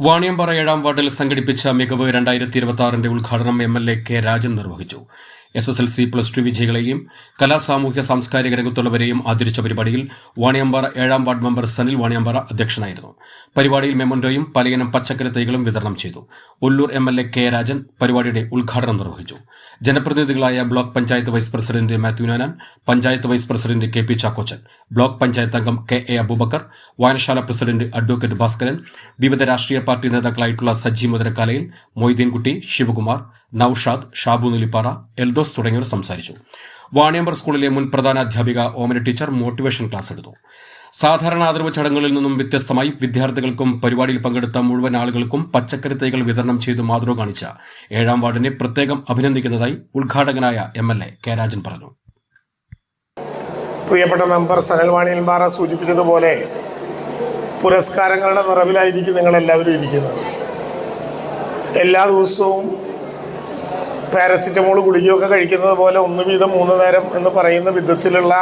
വാണിയമ്പാറ 7-ാം വാർഡിൽ സംഘടിപ്പിച്ച മികവ് 2026 ഉദ്ഘാടനം എംഎൽഎ കെ രാജൻ നിർവഹിച്ചു. SSLC +2 വിജയികളെയും സാമൂഹ്യ സാംസ്കാരിക രംഗത്തുള്ളവരെയും ആദരിച്ച പരിപാടിയിൽ വാണിയമ്പാറ 7-ാം വാർഡ് മെമ്പർ സനിൽ വാണിയമ്പാറ അധ്യക്ഷനായിരുന്നു. പരിപാടിയിൽ മെമന്റോയും പലയിനം പച്ചക്കറി തൈകളും വിതരണം ചെയ്തു. ഉള്ളൂർ എംഎൽഎ കെ രാജൻ പരിപാടിയുടെ ഉദ്ഘാടനം നിർവഹിച്ചു. ജനപ്രതിനിധികളായ block panchayat vice president Mathew നാനാൻ, panchayat vice president KP Chakkochan, block panchayat അംഗം KA അബൂബക്കർ, വായനശാല പ്രസിഡന്റ് അഡ്വക്കേറ്റ് ഭാസ്കരൻ, വിവിധ രാഷ്ട്രീയ പാർട്ടി നേതാക്കളായിട്ടുള്ള സജി മുതലക്കാലയിൽ, മൊയ്തീൻകുട്ടി, ശിവകുമാർ, നൌഷാദ്, ഷാബു നുലിപ്പാറ, എൽദോസ് തുടങ്ങിയവർ സംസാരിച്ചു. വാണിയമ്പർ സ്കൂളിലെ മുൻ പ്രധാന അധ്യാപിക ഓമന ടീച്ചർ മോട്ടിവേഷൻ ക്ലാസ് എടുത്തു. സാധാരണ ആദരവ് ചടങ്ങുകളിൽ നിന്നും വ്യത്യസ്തമായി വിദ്യാർത്ഥികൾക്കും പരിപാടിയിൽ പങ്കെടുത്ത മുഴുവൻ ആളുകൾക്കും പച്ചക്കറി തൈകൾ വിതരണം ചെയ്തു മാതൃക കാണിച്ച 7-ാം വാർഡിനെ പ്രത്യേകം അഭിനന്ദിക്കുന്നതായി ഉദ്ഘാടകനായ MLA കെ രാജൻ പറഞ്ഞു. പ്രിയപ്പെട്ട മെമ്പർ സനൽ വാണിയമ്പാറ സൂചിപ്പിച്ചതുപോലെ പുരസ്കാരങ്ങളുടെ നിറവിലായിരിക്കും നിങ്ങളെല്ലാവരും ഇരിക്കുന്നത്. എല്ലാ ദിവസവും പാരസിറ്റമോൾ ഗുളികയൊക്കെ കഴിക്കുന്നത് പോലെ 1 വീതം 3 നേരം എന്ന് പറയുന്ന വിധത്തിലുള്ള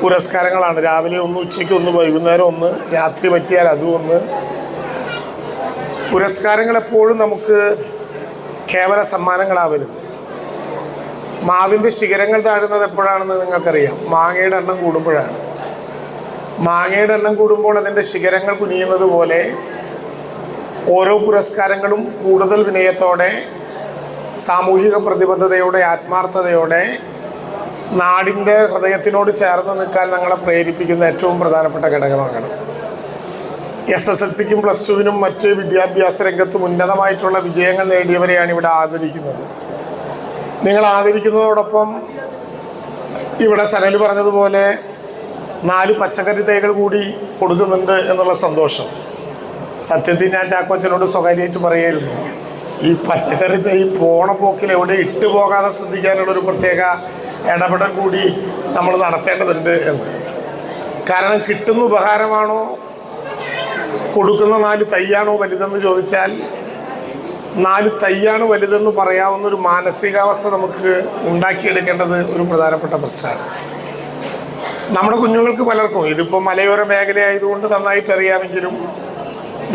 പുരസ്കാരങ്ങളാണ്. രാവിലെ 1, ഉച്ചയ്ക്ക് 1, വൈകുന്നേരം 1, രാത്രി പറ്റിയാൽ അതും 1. പുരസ്കാരങ്ങൾ എപ്പോഴും നമുക്ക് കേവല സമ്മാനങ്ങളാവരുത്. മാവിൻ്റെ ശിഖരങ്ങൾ താഴുന്നത് എപ്പോഴാണെന്ന് നിങ്ങൾക്കറിയാം. മാങ്ങയുടെ എണ്ണം കൂടുമ്പോഴാണ്. മാങ്ങയുടെ എണ്ണം കൂടുമ്പോൾ അതിൻ്റെ ശിഖരങ്ങൾ കുനിയുന്നത് പോലെ ഓരോ പുരസ്കാരങ്ങളും കൂടുതൽ വിനയത്തോടെ, സാമൂഹിക പ്രതിബദ്ധതയോടെ, ആത്മാർത്ഥതയോടെ നാടിൻ്റെ ഹൃദയത്തിനോട് ചേർന്ന് നിൽക്കാൻ ഞങ്ങളെ പ്രേരിപ്പിക്കുന്ന ഏറ്റവും പ്രധാനപ്പെട്ട ഘടകമാകണം. SSLCക്കും +2-നും മറ്റ് വിദ്യാഭ്യാസ രംഗത്തും ഉന്നതമായിട്ടുള്ള വിജയങ്ങൾ നേടിയവരെയാണ് ഇവിടെ ആദരിക്കുന്നത്. നിങ്ങൾ ആദരിക്കുന്നതോടൊപ്പം ഇവിടെ സനൽ പറഞ്ഞതുപോലെ 4 പച്ചക്കറി തൈകൾ കൂടി കൊടുക്കുന്നുണ്ട് എന്നുള്ള സന്തോഷം. സത്യത്തിൽ ഞാൻ ചാക്കോച്ചനോട് സ്വകാര്യമായിട്ട് പറയായിരുന്നു, ഈ പച്ചക്കറി തൈ പോണ പോക്കിൽ എവിടെ ഇട്ടു പോകാതെ ശ്രദ്ധിക്കാനുള്ളൊരു പ്രത്യേക ഇടപെടൽ കൂടി നമ്മൾ നടത്തേണ്ടതുണ്ട് എന്ന്. കാരണം കിട്ടുന്ന ഉപഹാരമാണോ കൊടുക്കുന്ന 4 തൈയാണോ വലുതെന്ന് ചോദിച്ചാൽ 4 തൈയാണ് വലുതെന്ന് പറയാവുന്നൊരു മാനസികാവസ്ഥ നമുക്ക് ഉണ്ടാക്കിയെടുക്കേണ്ടത് ഒരു പ്രധാനപ്പെട്ട പ്രശ്നമാണ്. നമ്മുടെ കുഞ്ഞുങ്ങൾക്ക് പലർക്കും, ഇതിപ്പോൾ മലയോര മേഖലയായതുകൊണ്ട് നന്നായിട്ട് അറിയാമെങ്കിലും,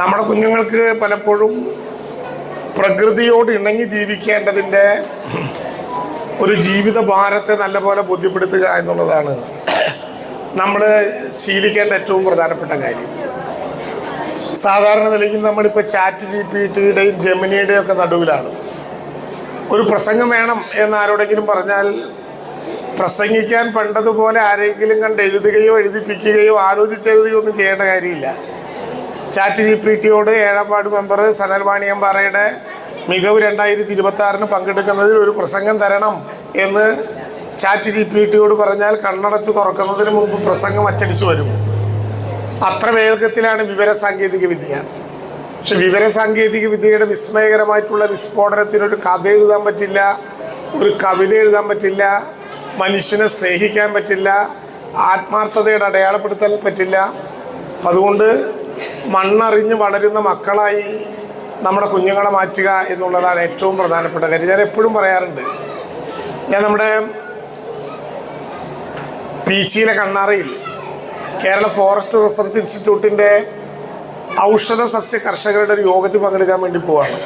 നമ്മുടെ കുഞ്ഞുങ്ങൾക്ക് പലപ്പോഴും പ്രകൃതിയോട് ഇണങ്ങി ജീവിക്കേണ്ടതിൻ്റെ ഒരു ജീവിത ഭാരത്തെ നല്ലപോലെ ബോധ്യപ്പെടുത്തുക എന്നുള്ളതാണ് നമ്മൾ ശീലിക്കേണ്ട ഏറ്റവും പ്രധാനപ്പെട്ട കാര്യം. സാധാരണ നിലയിൽ നമ്മളിപ്പോൾ ChatGPTയുടെയും ജെമിനിയുടെയും ഒക്കെ നടുവിലാണ്. ഒരു പ്രസംഗം വേണം എന്നാരോടെങ്കിലും പറഞ്ഞാൽ പ്രസംഗിക്കാൻ പണ്ടതുപോലെ ആരെങ്കിലും കണ്ട് എഴുതുകയോ എഴുതിപ്പിക്കുകയോ ആലോചിച്ചെഴുതുകയോ ഒന്നും ചെയ്യേണ്ട കാര്യമില്ല. ChatGPTയോട് 7-ാം വാർഡ് മെമ്പർ സനൽ വാണിയമ്പാറയുടെ മികവ് 2026 പങ്കെടുക്കുന്നതിൽ ഒരു പ്രസംഗം തരണം എന്ന് ChatGPTയോട് പറഞ്ഞാൽ കണ്ണടച്ച് തുറക്കുന്നതിന് മുമ്പ് പ്രസംഗം അച്ചടിച്ചു വരും. അത്ര വേഗത്തിലാണ് വിവരസാങ്കേതിക വിദ്യ. പക്ഷെ വിവരസാങ്കേതിക വിദ്യയുടെ വിസ്മയകരമായിട്ടുള്ള വിസ്ഫോടനത്തിനൊരു കഥ എഴുതാൻ പറ്റില്ല, ഒരു കവിത എഴുതാൻ പറ്റില്ല, മനുഷ്യനെ സ്നേഹിക്കാൻ പറ്റില്ല, ആത്മാർത്ഥതയുടെ അടയാളപ്പെടുത്താൻ പറ്റില്ല. അതുകൊണ്ട് മണ്ണറിഞ്ഞ് വളരുന്ന മക്കളായി നമ്മുടെ കുഞ്ഞുങ്ങളെ മാറ്റുക എന്നുള്ളതാണ് ഏറ്റവും പ്രധാനപ്പെട്ട കാര്യം. ഞാൻ എപ്പോഴും പറയാറുണ്ട്, ഞാൻ നമ്മുടെ പീച്ചിയിലെ കണ്ണാറയിൽ കേരള ഫോറസ്റ്റ് റിസർച്ച് ഇൻസ്റ്റിറ്റ്യൂട്ടിൻ്റെ ഔഷധ സസ്യ കർഷകരുടെ ഒരു യോഗത്തിൽ പങ്കെടുക്കാൻ വേണ്ടി പോവാണ്.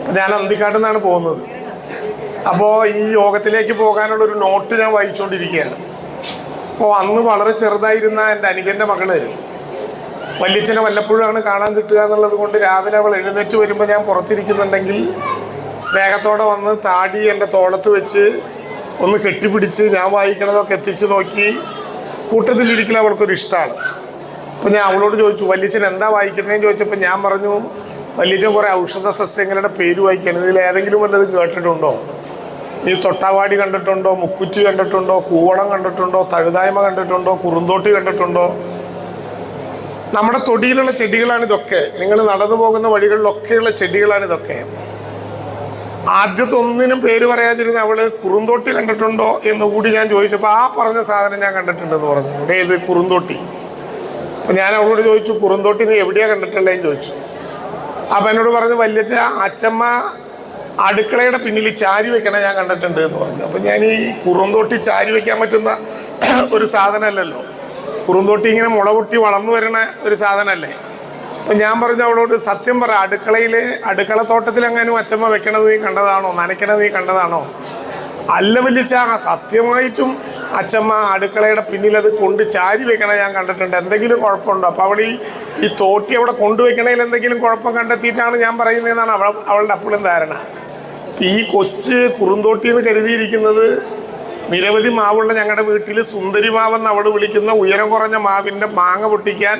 അപ്പോൾ ഞാൻ അന്തിക്കാട്ടിൽ നിന്നാണ് പോകുന്നത്. അപ്പോൾ ഈ യോഗത്തിലേക്ക് പോകാനുള്ളൊരു നോട്ട് ഞാൻ വായിച്ചുകൊണ്ടിരിക്കുകയാണ്. അപ്പോൾ അന്ന് വളരെ ചെറുതായിരുന്ന എൻ്റെ അനുജൻ്റെ മകള് വല്യച്ഛനെ വല്ലപ്പോഴാണ് കാണാൻ കിട്ടുക എന്നുള്ളത് കൊണ്ട് രാവിലെ അവൾ എഴുന്നേറ്റ് വരുമ്പോൾ ഞാൻ പുറത്തിരിക്കുന്നുണ്ടെങ്കിൽ സ്നേഹത്തോടെ വന്ന് താടി എൻ്റെ തോളത്ത് വെച്ച് ഒന്ന് കെട്ടിപ്പിടിച്ച് ഞാൻ വായിക്കണതൊക്കെ എത്തിച്ച് നോക്കി കൂട്ടത്തിലിരിക്കൽ അവൾക്കൊരു ഇഷ്ടമാണ്. അപ്പോൾ ഞാൻ അവളോട് ചോദിച്ചു, വല്യച്ഛൻ എന്താ വായിക്കുന്നതെന്ന് ചോദിച്ചപ്പോൾ ഞാൻ പറഞ്ഞു, വല്യച്ഛൻ കുറേ ഔഷധ സസ്യങ്ങളുടെ പേര് വായിക്കണം, ഇതിൽ ഏതെങ്കിലും വല്ലതും കേട്ടിട്ടുണ്ടോ? നീ തൊട്ടാവാടി കണ്ടിട്ടുണ്ടോ? മുക്കുറ്റി കണ്ടിട്ടുണ്ടോ? കൂവളം കണ്ടിട്ടുണ്ടോ? തഴുതായ്മ കണ്ടിട്ടുണ്ടോ? കുറുന്തോട്ടി കണ്ടിട്ടുണ്ടോ? നമ്മുടെ തൊടിയിലുള്ള ചെടികളാണിതൊക്കെ. നിങ്ങൾ നടന്നു പോകുന്ന വഴികളിലൊക്കെയുള്ള ചെടികളാണിതൊക്കെ. ആദ്യത്തെ ഒന്നിനും പേര് പറയാതിരുന്ന അവള് കുറുന്തോട്ടി കണ്ടിട്ടുണ്ടോ എന്ന് കൂടി ഞാൻ ചോദിച്ചപ്പോൾ ആ പറഞ്ഞ സാധനം ഞാൻ കണ്ടിട്ടുണ്ടെന്ന് പറഞ്ഞു. ഇവിടെ ഇത് കുറുന്തോട്ടി. അപ്പം ഞാൻ അവളോട് ചോദിച്ചു, കുറുന്തോട്ടി നീ എവിടെയാണ് കണ്ടിട്ടുള്ളതെന്ന് ചോദിച്ചു. അപ്പം എന്നോട് പറഞ്ഞു, വല്യച്ഛ അച്ചമ്മ അടുക്കളയുടെ പിന്നിൽ ചാരി വെക്കണ ഞാൻ കണ്ടിട്ടുണ്ട് എന്ന് പറഞ്ഞു. അപ്പം ഞാൻ ഈ കുറുന്തോട്ടി ചാരി വെക്കാൻ പറ്റുന്ന ഒരു സാധനമല്ലല്ലോ. കുറുന്തോട്ടി ഇങ്ങനെ മുള പൊട്ടി വളർന്നു വരുന്ന ഒരു സാധനമല്ലേ. അപ്പം ഞാൻ പറഞ്ഞു അവളോട്, സത്യം പറ, അടുക്കള തോട്ടത്തിലെങ്ങാനും അച്ഛമ്മ വെക്കണത് നീ കണ്ടതാണോ, നനയ്ക്കണത് നീ കണ്ടതാണോ? അല്ല വല്യച്ഛാ, സത്യമായിട്ടും അച്ഛമ്മ അടുക്കളയുടെ പിന്നിൽ അത് കൊണ്ട് ചാരി വെക്കണത് ഞാൻ കണ്ടിട്ടുണ്ട്. എന്തെങ്കിലും കുഴപ്പമുണ്ടോ? അപ്പോൾ അവൾ ഈ തോട്ടി അവിടെ കൊണ്ടുവയ്ക്കണതിൽ എന്തെങ്കിലും കുഴപ്പം കണ്ടെത്തിയിട്ടാണ് ഞാൻ പറയുന്നതെന്നാണ് അവളുടെ അപ്പോഴും ധാരണ. ഈ കൊച്ച് കുറുന്തോട്ടി എന്ന് കരുതിയിരിക്കുന്നത് നിരവധി മാവുള്ള ഞങ്ങളുടെ വീട്ടിൽ സുന്ദരി മാവെന്ന് അവൾ വിളിക്കുന്ന ഉയരം കുറഞ്ഞ മാവിൻ്റെ മാങ്ങ പൊട്ടിക്കാൻ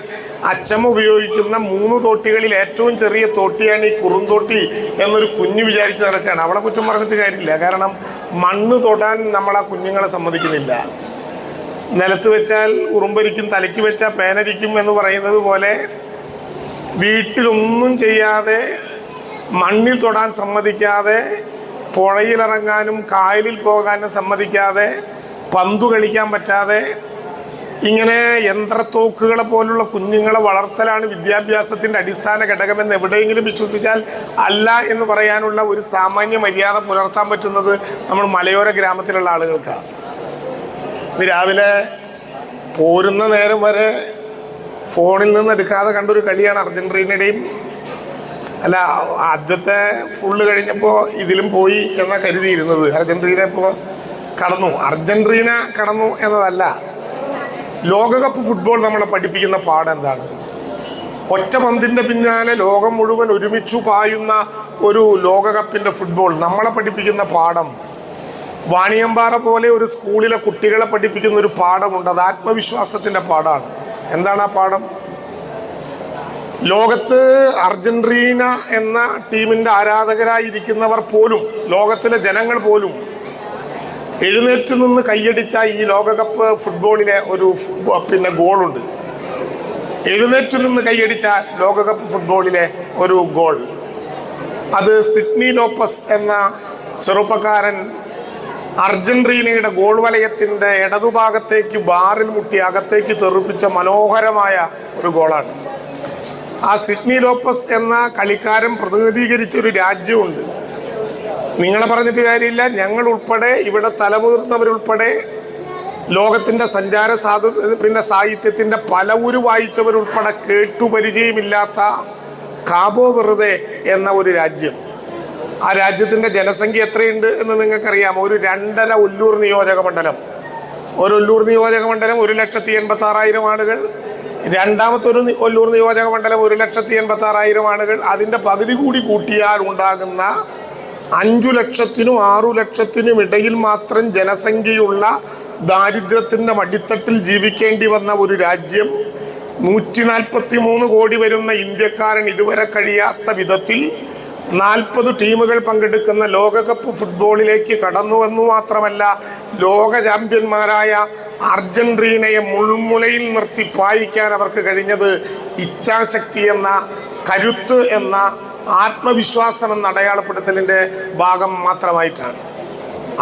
അച്ചമ്മ ഉപയോഗിക്കുന്ന 3 തോട്ടികളിൽ ഏറ്റവും ചെറിയ തോട്ടിയാണ് ഈ കുറുന്തോട്ടി എന്നൊരു കുഞ്ഞ് വിചാരിച്ച് നടക്കുകയാണ്. അവളെ കുറ്റം പറഞ്ഞിട്ട് കാര്യമില്ല. കാരണം മണ്ണ് തൊടാൻ നമ്മളാ കുഞ്ഞുങ്ങളെ സമ്മതിക്കുന്നില്ല. നിലത്ത് വെച്ചാൽ ഉറുമ്പരിക്കും, തലയ്ക്ക് വെച്ചാൽ പേനരിക്കും എന്ന് പറയുന്നത് പോലെ വീട്ടിലൊന്നും ചെയ്യാതെ, മണ്ണിൽ തൊടാൻ സമ്മതിക്കാതെ, പുഴയിലിറങ്ങാനും കായലിൽ പോകാനും സമ്മതിക്കാതെ, പന്തു കളിക്കാൻ പറ്റാതെ, ഇങ്ങനെ യന്ത്രത്തോക്കുകളെ പോലുള്ള കുഞ്ഞുങ്ങളെ വളർത്തലാണ് വിദ്യാഭ്യാസത്തിൻ്റെ അടിസ്ഥാന ഘടകമെന്ന് എവിടെയെങ്കിലും വിശ്വസിച്ചാൽ അല്ല എന്ന് പറയാനുള്ള ഒരു സാമാന്യ മര്യാദ പുലർത്താൻ പറ്റുന്നത് നമ്മൾ മലയോര ഗ്രാമത്തിലുള്ള ആളുകൾക്കാണ്. ഇന്ന് രാവിലെ പോരുന്ന നേരം വരെ ഫോണിൽ നിന്ന് എടുക്കാതെ കണ്ടൊരു കളിയാണ് അർജന്റീനയുടെയും. അല്ല, ആദ്യത്തെ ഫുള്ള് കഴിഞ്ഞപ്പോൾ ഇതിലും പോയി എന്നാണ് കരുതിയിരുന്നത്. അർജന്റീന ഇപ്പോൾ കടന്നു. അർജന്റീന കടന്നു എന്നതല്ല, ലോകകപ്പ് ഫുട്ബോൾ നമ്മളെ പഠിപ്പിക്കുന്ന പാഠം എന്താണ്? ഒറ്റ പന്തിൻ്റെ പിന്നാലെ ലോകം മുഴുവൻ ഒരുമിച്ചു പായുന്ന ഒരു ലോകകപ്പിൻ്റെ ഫുട്ബോൾ നമ്മളെ പഠിപ്പിക്കുന്ന പാഠം, വാണിയമ്പാറ പോലെ ഒരു സ്കൂളിലെ കുട്ടികളെ പഠിപ്പിക്കുന്ന ഒരു പാഠമുണ്ട്. അത് ആത്മവിശ്വാസത്തിൻ്റെ പാഠമാണ്. എന്താണ് ആ പാഠം? ലോകത്ത് അർജന്റീന എന്ന ടീമിൻ്റെ ആരാധകരായിരിക്കുന്നവർ പോലും, ലോകത്തിലെ ജനങ്ങൾ പോലും എഴുന്നേറ്റ് നിന്ന് കൈയടിച്ച ഈ ലോകകപ്പ് ഫുട്ബോളിലെ ഒരു ഗോളുണ്ട്. എഴുന്നേറ്റ് നിന്ന് കൈയടിച്ച ലോകകപ്പ് ഫുട്ബോളിലെ ഒരു ഗോൾ, അത് സിഡ്നി ലോപ്പസ് എന്ന ചെറുപ്പക്കാരൻ അർജന്റീനയുടെ ഗോൾ വലയത്തിൻ്റെ ഇടതുഭാഗത്തേക്ക് ബാറിൽ മുട്ടി അകത്തേക്ക് തെറിപ്പിച്ച മനോഹരമായ ഒരു ഗോളാണ്. ആ സിഡ്നി ലോപ്പസ് എന്ന കളിക്കാരൻ പ്രതിനിധീകരിച്ചൊരു രാജ്യമുണ്ട്. നിങ്ങളെ പറഞ്ഞിട്ട് കാര്യമില്ല, ഞങ്ങൾ ഉൾപ്പെടെ, ഇവിടെ തലമുതിർന്നവരുൾപ്പെടെ, ലോകത്തിൻ്റെ സഞ്ചാര സാഹിത്യത്തിൻ്റെ പല ഊര് വായിച്ചവരുൾപ്പെടെ കേട്ടുപരിചയമില്ലാത്ത കാബോ വെറുതെ എന്ന ഒരു രാജ്യം. ആ രാജ്യത്തിൻ്റെ ജനസംഖ്യ എത്രയുണ്ട് എന്ന് നിങ്ങൾക്കറിയാം? ഒരു 2.5 ഒല്ലൂർ നിയോജക മണ്ഡലം. ഒരു ഒല്ലൂർ നിയോജക മണ്ഡലം 1,86,000 ആളുകൾ. രണ്ടാമത്തെ ഒരു ഒല്ലൂർ നിയോജക മണ്ഡലം 1,86,000 ആളുകൾ. അതിൻ്റെ പകുതി കൂടി കൂട്ടിയാൽ ഉണ്ടാകുന്ന 5 ലക്ഷത്തിനും 6 ലക്ഷത്തിനും ഇടയിൽ മാത്രം ജനസംഖ്യയുള്ള ദാരിദ്ര്യത്തിൻ്റെ മടിത്തട്ടിൽ ജീവിക്കേണ്ടി വന്ന ഒരു രാജ്യം, 143 കോടി വരുന്ന ഇന്ത്യക്കാരൻ ഇതുവരെ കഴിയാത്ത വിധത്തിൽ 40 ടീമുകൾ പങ്കെടുക്കുന്ന ലോകകപ്പ് ഫുട്ബോളിലേക്ക് കടന്നുവെന്നു മാത്രമല്ല, ലോക ചാമ്പ്യന്മാരായ അർജന്റീനയെ മുൾമുലയിൽ നിർത്തി പായിക്കാൻ അവർക്ക് കഴിഞ്ഞത് ഇച്ഛാശക്തി എന്ന, കരുത്ത് എന്ന, ആത്മവിശ്വാസം എന്ന അടയാളപ്പെടുത്തലിൻ്റെ ഭാഗം മാത്രമായിട്ടാണ്.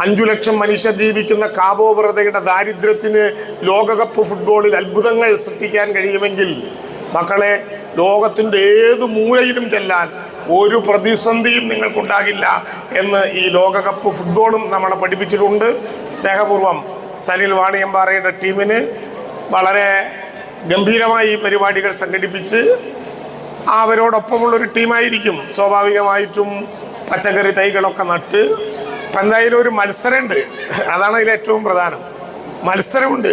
5 ലക്ഷം മനുഷ്യർ ജീവിക്കുന്ന കാബോ വെറുതെയുടെ ദാരിദ്ര്യത്തിന് ലോകകപ്പ് ഫുട്ബോളിൽ അത്ഭുതങ്ങൾ സൃഷ്ടിക്കാൻ കഴിയുമെങ്കിൽ, മക്കളെ, ലോകത്തിൻ്റെ ഏത് മൂലയിലും ചെല്ലാൻ ഒരു പ്രതിസന്ധിയും നിങ്ങൾക്കുണ്ടാകില്ല എന്ന് ഈ ലോകകപ്പ് ഫുട്ബോളും നമ്മളെ പഠിപ്പിച്ചിട്ടുണ്ട്. സ്നേഹപൂർവ്വം സനിൽ വാണിയമ്പാറയുടെ ടീമിന് വളരെ ഗംഭീരമായി ഈ പരിപാടികൾ സംഘടിപ്പിച്ച് അവരോടൊപ്പമുള്ളൊരു ടീമായിരിക്കും. സ്വാഭാവികമായിട്ടും പച്ചക്കറി തൈകളൊക്കെ നട്ട്, ഇപ്പം എന്തായാലും ഒരു മത്സരമുണ്ട്. അതാണ് അതിൽ ഏറ്റവും പ്രധാനം. മത്സരമുണ്ട്.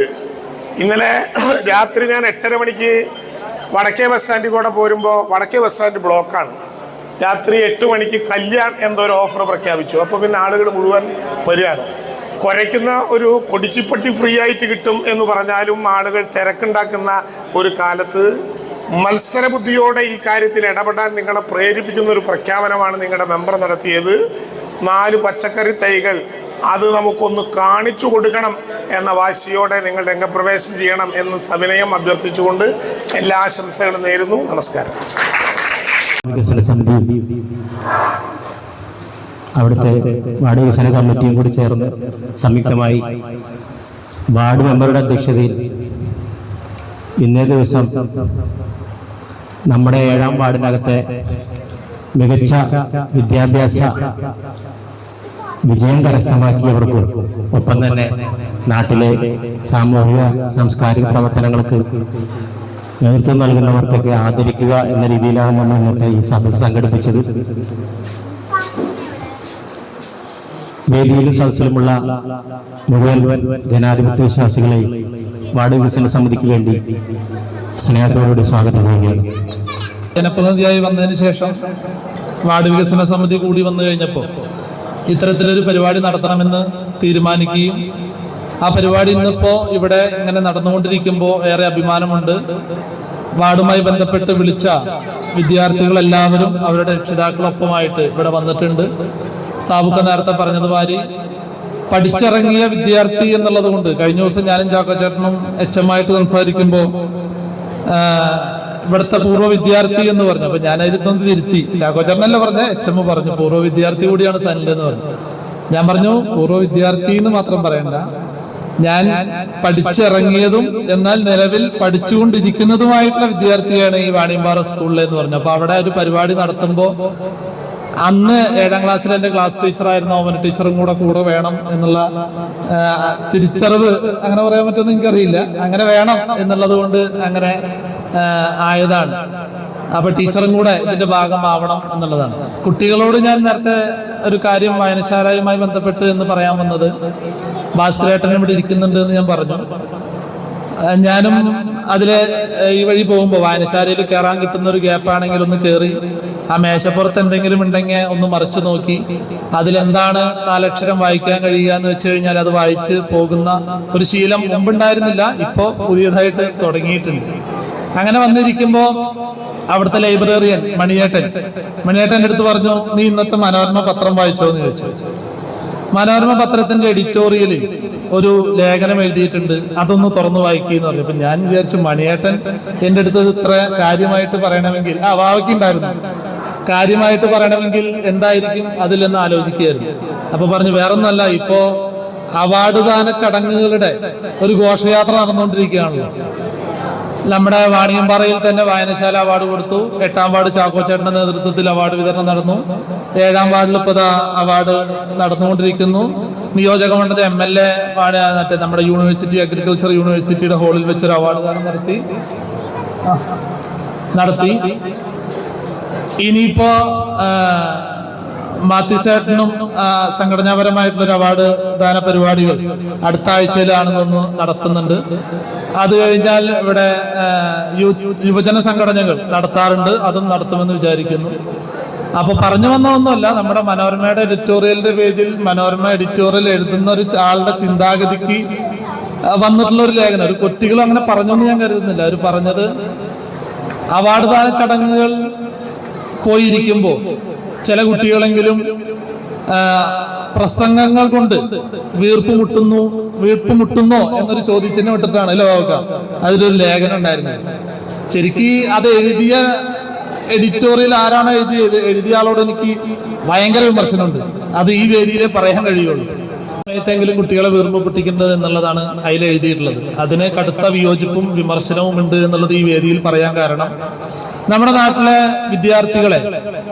ഇന്നലെ രാത്രി ഞാൻ 8:30 മണിക്ക് വടക്കേ ബസ് സ്റ്റാൻഡിൽ കൂടെ പോരുമ്പോൾ വടക്കേ ബസ് സ്റ്റാൻഡ് ബ്ലോക്കാണ്. രാത്രി 8 മണിക്ക് കല്യാൺ എന്തോ ഒരു ഓഫർ പ്രഖ്യാപിച്ചു. അപ്പോൾ പിന്നെ ആളുകൾ മുഴുവൻ വരികയാണ്. കുരയ്ക്കുന്ന ഒരു കൊടിച്ചിപ്പട്ടി ഫ്രീ ആയിട്ട് കിട്ടും എന്ന് പറഞ്ഞാലും ആളുകൾ തിരക്കുണ്ടാക്കുന്ന ഒരു കാലത്ത് മത്സരബുദ്ധിയോടെ ഈ കാര്യത്തിൽ ഇടപെടാൻ നിങ്ങളെ പ്രേരിപ്പിക്കുന്ന ഒരു പ്രഖ്യാപനമാണ് നിങ്ങളുടെ മെമ്പർ നടത്തിയത്. 4 പച്ചക്കറി തൈകൾ, അത് നമുക്കൊന്ന് കാണിച്ചു കൊടുക്കണം എന്ന വാശിയോടെ നിങ്ങൾ രംഗപ്രവേശം ചെയ്യണം എന്ന് സവിനയം അഭ്യർത്ഥിച്ചുകൊണ്ട് എല്ലാ ആശംസകളും നേരുന്നു. നമസ്കാരം. വികസന സമിതി, അവിടുത്തെ വാർഡ് വികസന കമ്മിറ്റിയും കൂടി ചേർന്ന് സംയുക്തമായി വാർഡ് മെമ്പറുടെ അധ്യക്ഷതയിൽ ഇന്നേ ദിവസം നമ്മുടെ 7ാം വാർഡിനകത്തെ മികച്ച വിദ്യാഭ്യാസ വിജയം കരസ്ഥമാക്കിയവർക്കും ഒപ്പം തന്നെ നാട്ടിലെ സാമൂഹിക സാംസ്കാരിക പ്രവർത്തനങ്ങൾക്ക് നേതൃത്വം നൽകുന്നവർക്കൊക്കെ ആദരിക്കുക എന്ന രീതിയിലാണ് നമ്മൾ ഇന്നത്തെ ഈ സദസ്സ് സംഘടിപ്പിച്ചത്. വേദിയിലും സദസ്സിലുമുള്ള മുഴുവൻ ജനാധിപത്യ വിശ്വാസികളെയും വാർഡ് വികസന സമിതിക്ക് വേണ്ടി സ്നേഹത്തോടുകൂടി സ്വാഗതം ചെയ്യുകയാണ്. ജനപ്രതിനിധിയായി വന്നതിന് ശേഷം വാർഡ് വികസന സമിതി കൂടി വന്നു കഴിഞ്ഞപ്പോൾ ഇത്തരത്തിലൊരു പരിപാടി നടത്തണമെന്ന് തീരുമാനിക്കുകയും ആ പരിപാടി ഇന്നിപ്പോൾ ഇവിടെ ഇങ്ങനെ നടന്നുകൊണ്ടിരിക്കുമ്പോൾ ഏറെ അഭിമാനമുണ്ട്. വാർഡുമായി ബന്ധപ്പെട്ട് വിളിച്ച വിദ്യാർത്ഥികളെല്ലാവരും അവരുടെ രക്ഷിതാക്കളൊപ്പമായിട്ട് ഇവിടെ വന്നിട്ടുണ്ട്. സാബുക്ക നേരത്തെ പറഞ്ഞതുമാതിരി പഠിച്ചിറങ്ങിയ വിദ്യാർത്ഥി എന്നുള്ളത് കൊണ്ട് കഴിഞ്ഞ ദിവസം ഞാനും ചാക്കോ ചേട്ടനും എച്ചമായിട്ട് സംസാരിക്കുമ്പോൾ ഇവിടുത്തെ പൂർവ്വ വിദ്യാർത്ഥി എന്ന് പറഞ്ഞു. അപ്പൊ ഞാനതിരുത്തൊന്ന് തിരുത്തി. ചാക്കോ ചേട്ടനല്ല പറഞ്ഞ എച്ചമ്മ പറഞ്ഞു പൂർവ്വ വിദ്യാർത്ഥി കൂടിയാണ് സനിൽ എന്ന് പറഞ്ഞു. ഞാൻ പറഞ്ഞു പൂർവ്വ വിദ്യാർത്ഥി എന്ന് മാത്രം പറയണ്ട, ഞാൻ പഠിച്ചിറങ്ങിയതും എന്നാൽ നിലവിൽ പഠിച്ചുകൊണ്ടിരിക്കുന്നതുമായിട്ടുള്ള വിദ്യാർത്ഥിയാണ് ഈ വാണിയമ്പാറ സ്കൂളിൽ എന്ന് പറഞ്ഞു. അപ്പൊ അവിടെ ഒരു പരിപാടി നടത്തുമ്പോൾ അന്ന് 7ാം ക്ലാസ്സിൽ എൻ്റെ ക്ലാസ് ടീച്ചറായിരുന്നു ഓമന ടീച്ചറും കൂടെ വേണം എന്നുള്ള തിരിച്ചറിവ്, അങ്ങനെ പറയാൻ പറ്റുമെന്ന് എനിക്കറിയില്ല, അങ്ങനെ വേണം എന്നുള്ളത് കൊണ്ട് അങ്ങനെ ആയതാണ്. അപ്പൊ ടീച്ചറും കൂടെ ഇതിന്റെ ഭാഗമാവണം എന്നുള്ളതാണ്. കുട്ടികളോട് ഞാൻ നേരത്തെ ഒരു കാര്യം വായനശാലയുമായി ബന്ധപ്പെട്ട് എന്ന് പറയാൻ വന്നത്, ഭാസ്കരേട്ടനും ഇവിടെ ഇരിക്കുന്നുണ്ട് എന്ന് ഞാൻ പറഞ്ഞു. ഞാനും അതിലെ ഈ വഴി പോകുമ്പോൾ വായനശാലയിൽ കയറാൻ കിട്ടുന്ന ഒരു ഗ്യാപ്പാണെങ്കിൽ ഒന്ന് കയറി ആ മേശപ്പുറത്ത് എന്തെങ്കിലും ഉണ്ടെങ്കിൽ ഒന്ന് മറിച്ച് നോക്കി അതിലെന്താണ് 4 അക്ഷരം വായിക്കാൻ കഴിയുക എന്ന് വെച്ച് കഴിഞ്ഞാൽ അത് വായിച്ച് പോകുന്ന ഒരു ശീലം മുമ്പുണ്ടായിരുന്നില്ല, ഇപ്പോ പുതിയതായിട്ട് തുടങ്ങിയിട്ടുണ്ട്. അങ്ങനെ വന്നിരിക്കുമ്പോൾ അവിടുത്തെ ലൈബ്രറിയൻ മണിയേട്ടൻ്റെ അടുത്ത് പറഞ്ഞു, നീ ഇന്നത്തെ മനോരമ പത്രം വായിച്ചോ എന്ന് ചോദിച്ചു. മനോരമ പത്രത്തിന്റെ എഡിറ്റോറിയലിൽ ഒരു ലേഖനം എഴുതിയിട്ടുണ്ട്, അതൊന്ന് തുറന്നു വായിക്കുന്നു പറഞ്ഞു. അപ്പൊ ഞാൻ വിചാരിച്ചു മണിയേട്ടൻ എൻ്റെ അടുത്ത് ഇത്ര കാര്യമായിട്ട് പറയണമെങ്കിൽ വാവയ്ക്കുണ്ടായിരുന്നു, കാര്യമായിട്ട് പറയണമെങ്കിൽ എന്തായിരിക്കും അതിലെന്ന് ആലോചിക്കുകയായിരുന്നു. അപ്പൊ പറഞ്ഞു വേറൊന്നല്ല, ഇപ്പോ അവാർഡ് ദാന ചടങ്ങുകളുടെ ഒരു ഘോഷയാത്ര നടന്നുകൊണ്ടിരിക്കുകയാണല്ലോ. നമ്മുടെ വാണിയമ്പാറയിൽ തന്നെ വായനശാല അവാർഡ് കൊടുത്തു. 8ാം വാർഡ് ചാക്കോച്ചേട്ടന്റെ നേതൃത്വത്തിൽ അവാർഡ് വിതരണം നടന്നു. 7ാം വാർഡിൽ ഇപ്പോൾ അവാർഡ് നടന്നുകൊണ്ടിരിക്കുന്നു. നിയോജക മണ്ഡലം MLA മറ്റേ നമ്മുടെ യൂണിവേഴ്സിറ്റി അഗ്രികൾച്ചർ യൂണിവേഴ്സിറ്റിയുടെ ഹാളിൽ വെച്ചൊരു അവാർഡ് ദാനം നടത്തി. ഇനിയിപ്പോ മാത്യുസേട്ടനും സംഘടനാപരമായിട്ടുള്ളൊരു അവാർഡ് ദാന പരിപാടികൾ അടുത്ത ആഴ്ചയിലാണെന്നൊന്ന് നടത്തുന്നുണ്ട്. അത് കഴിഞ്ഞാൽ ഇവിടെ യുവജന സംഘടനകൾ നടത്താറുണ്ട്, അതും നടത്തുമെന്ന് വിചാരിക്കുന്നു. അപ്പൊ പറഞ്ഞു വന്ന ഒന്നുമല്ല, നമ്മുടെ മനോരമയുടെ എഡിറ്റോറിയലിന്റെ പേജിൽ മനോരമ എഡിറ്റോറിയൽ എഴുതുന്ന ഒരു ആളുടെ ചിന്താഗതിക്ക് വന്നിട്ടുള്ള ഒരു ലേഖനം. ഒരു കുട്ടികളും അങ്ങനെ പറഞ്ഞെന്ന് ഞാൻ കരുതുന്നില്ല. അവർ പറഞ്ഞത് അവാർഡ് ദാന ചടങ്ങുകൾ പോയിരിക്കുമ്പോൾ ചില കുട്ടികളെങ്കിലും പ്രസംഗങ്ങൾ കൊണ്ട് വീർപ്പുമുട്ടുന്നോ എന്നൊരു ചോദ്യചിഹ്നം ഇട്ടിട്ടാണ് ലോകം അതിലൊരു ലേഖനം ഉണ്ടായിരുന്നത്. ശരിക്കും അത് എഴുതിയ എഡിറ്റോറിയൽ ആരാണോ എഴുതിയ ആളോട് എനിക്ക് ഭയങ്കര വിമർശനമുണ്ട്. അത് ഈ വേദിയിലെ പറയാൻ കഴിയുള്ളൂ. സമയത്തെങ്കിലും കുട്ടികളെ വീർപ്പ് പൊട്ടിക്കേണ്ടത് എന്നുള്ളതാണ് അതിൽ എഴുതിയിട്ടുള്ളത്. അതിന് കടുത്ത വിയോജിപ്പും വിമർശനവും ഉണ്ട് എന്നുള്ളത് ഈ വേദിയിൽ പറയാൻ കാരണം, നമ്മുടെ നാട്ടിലെ വിദ്യാർത്ഥികളെ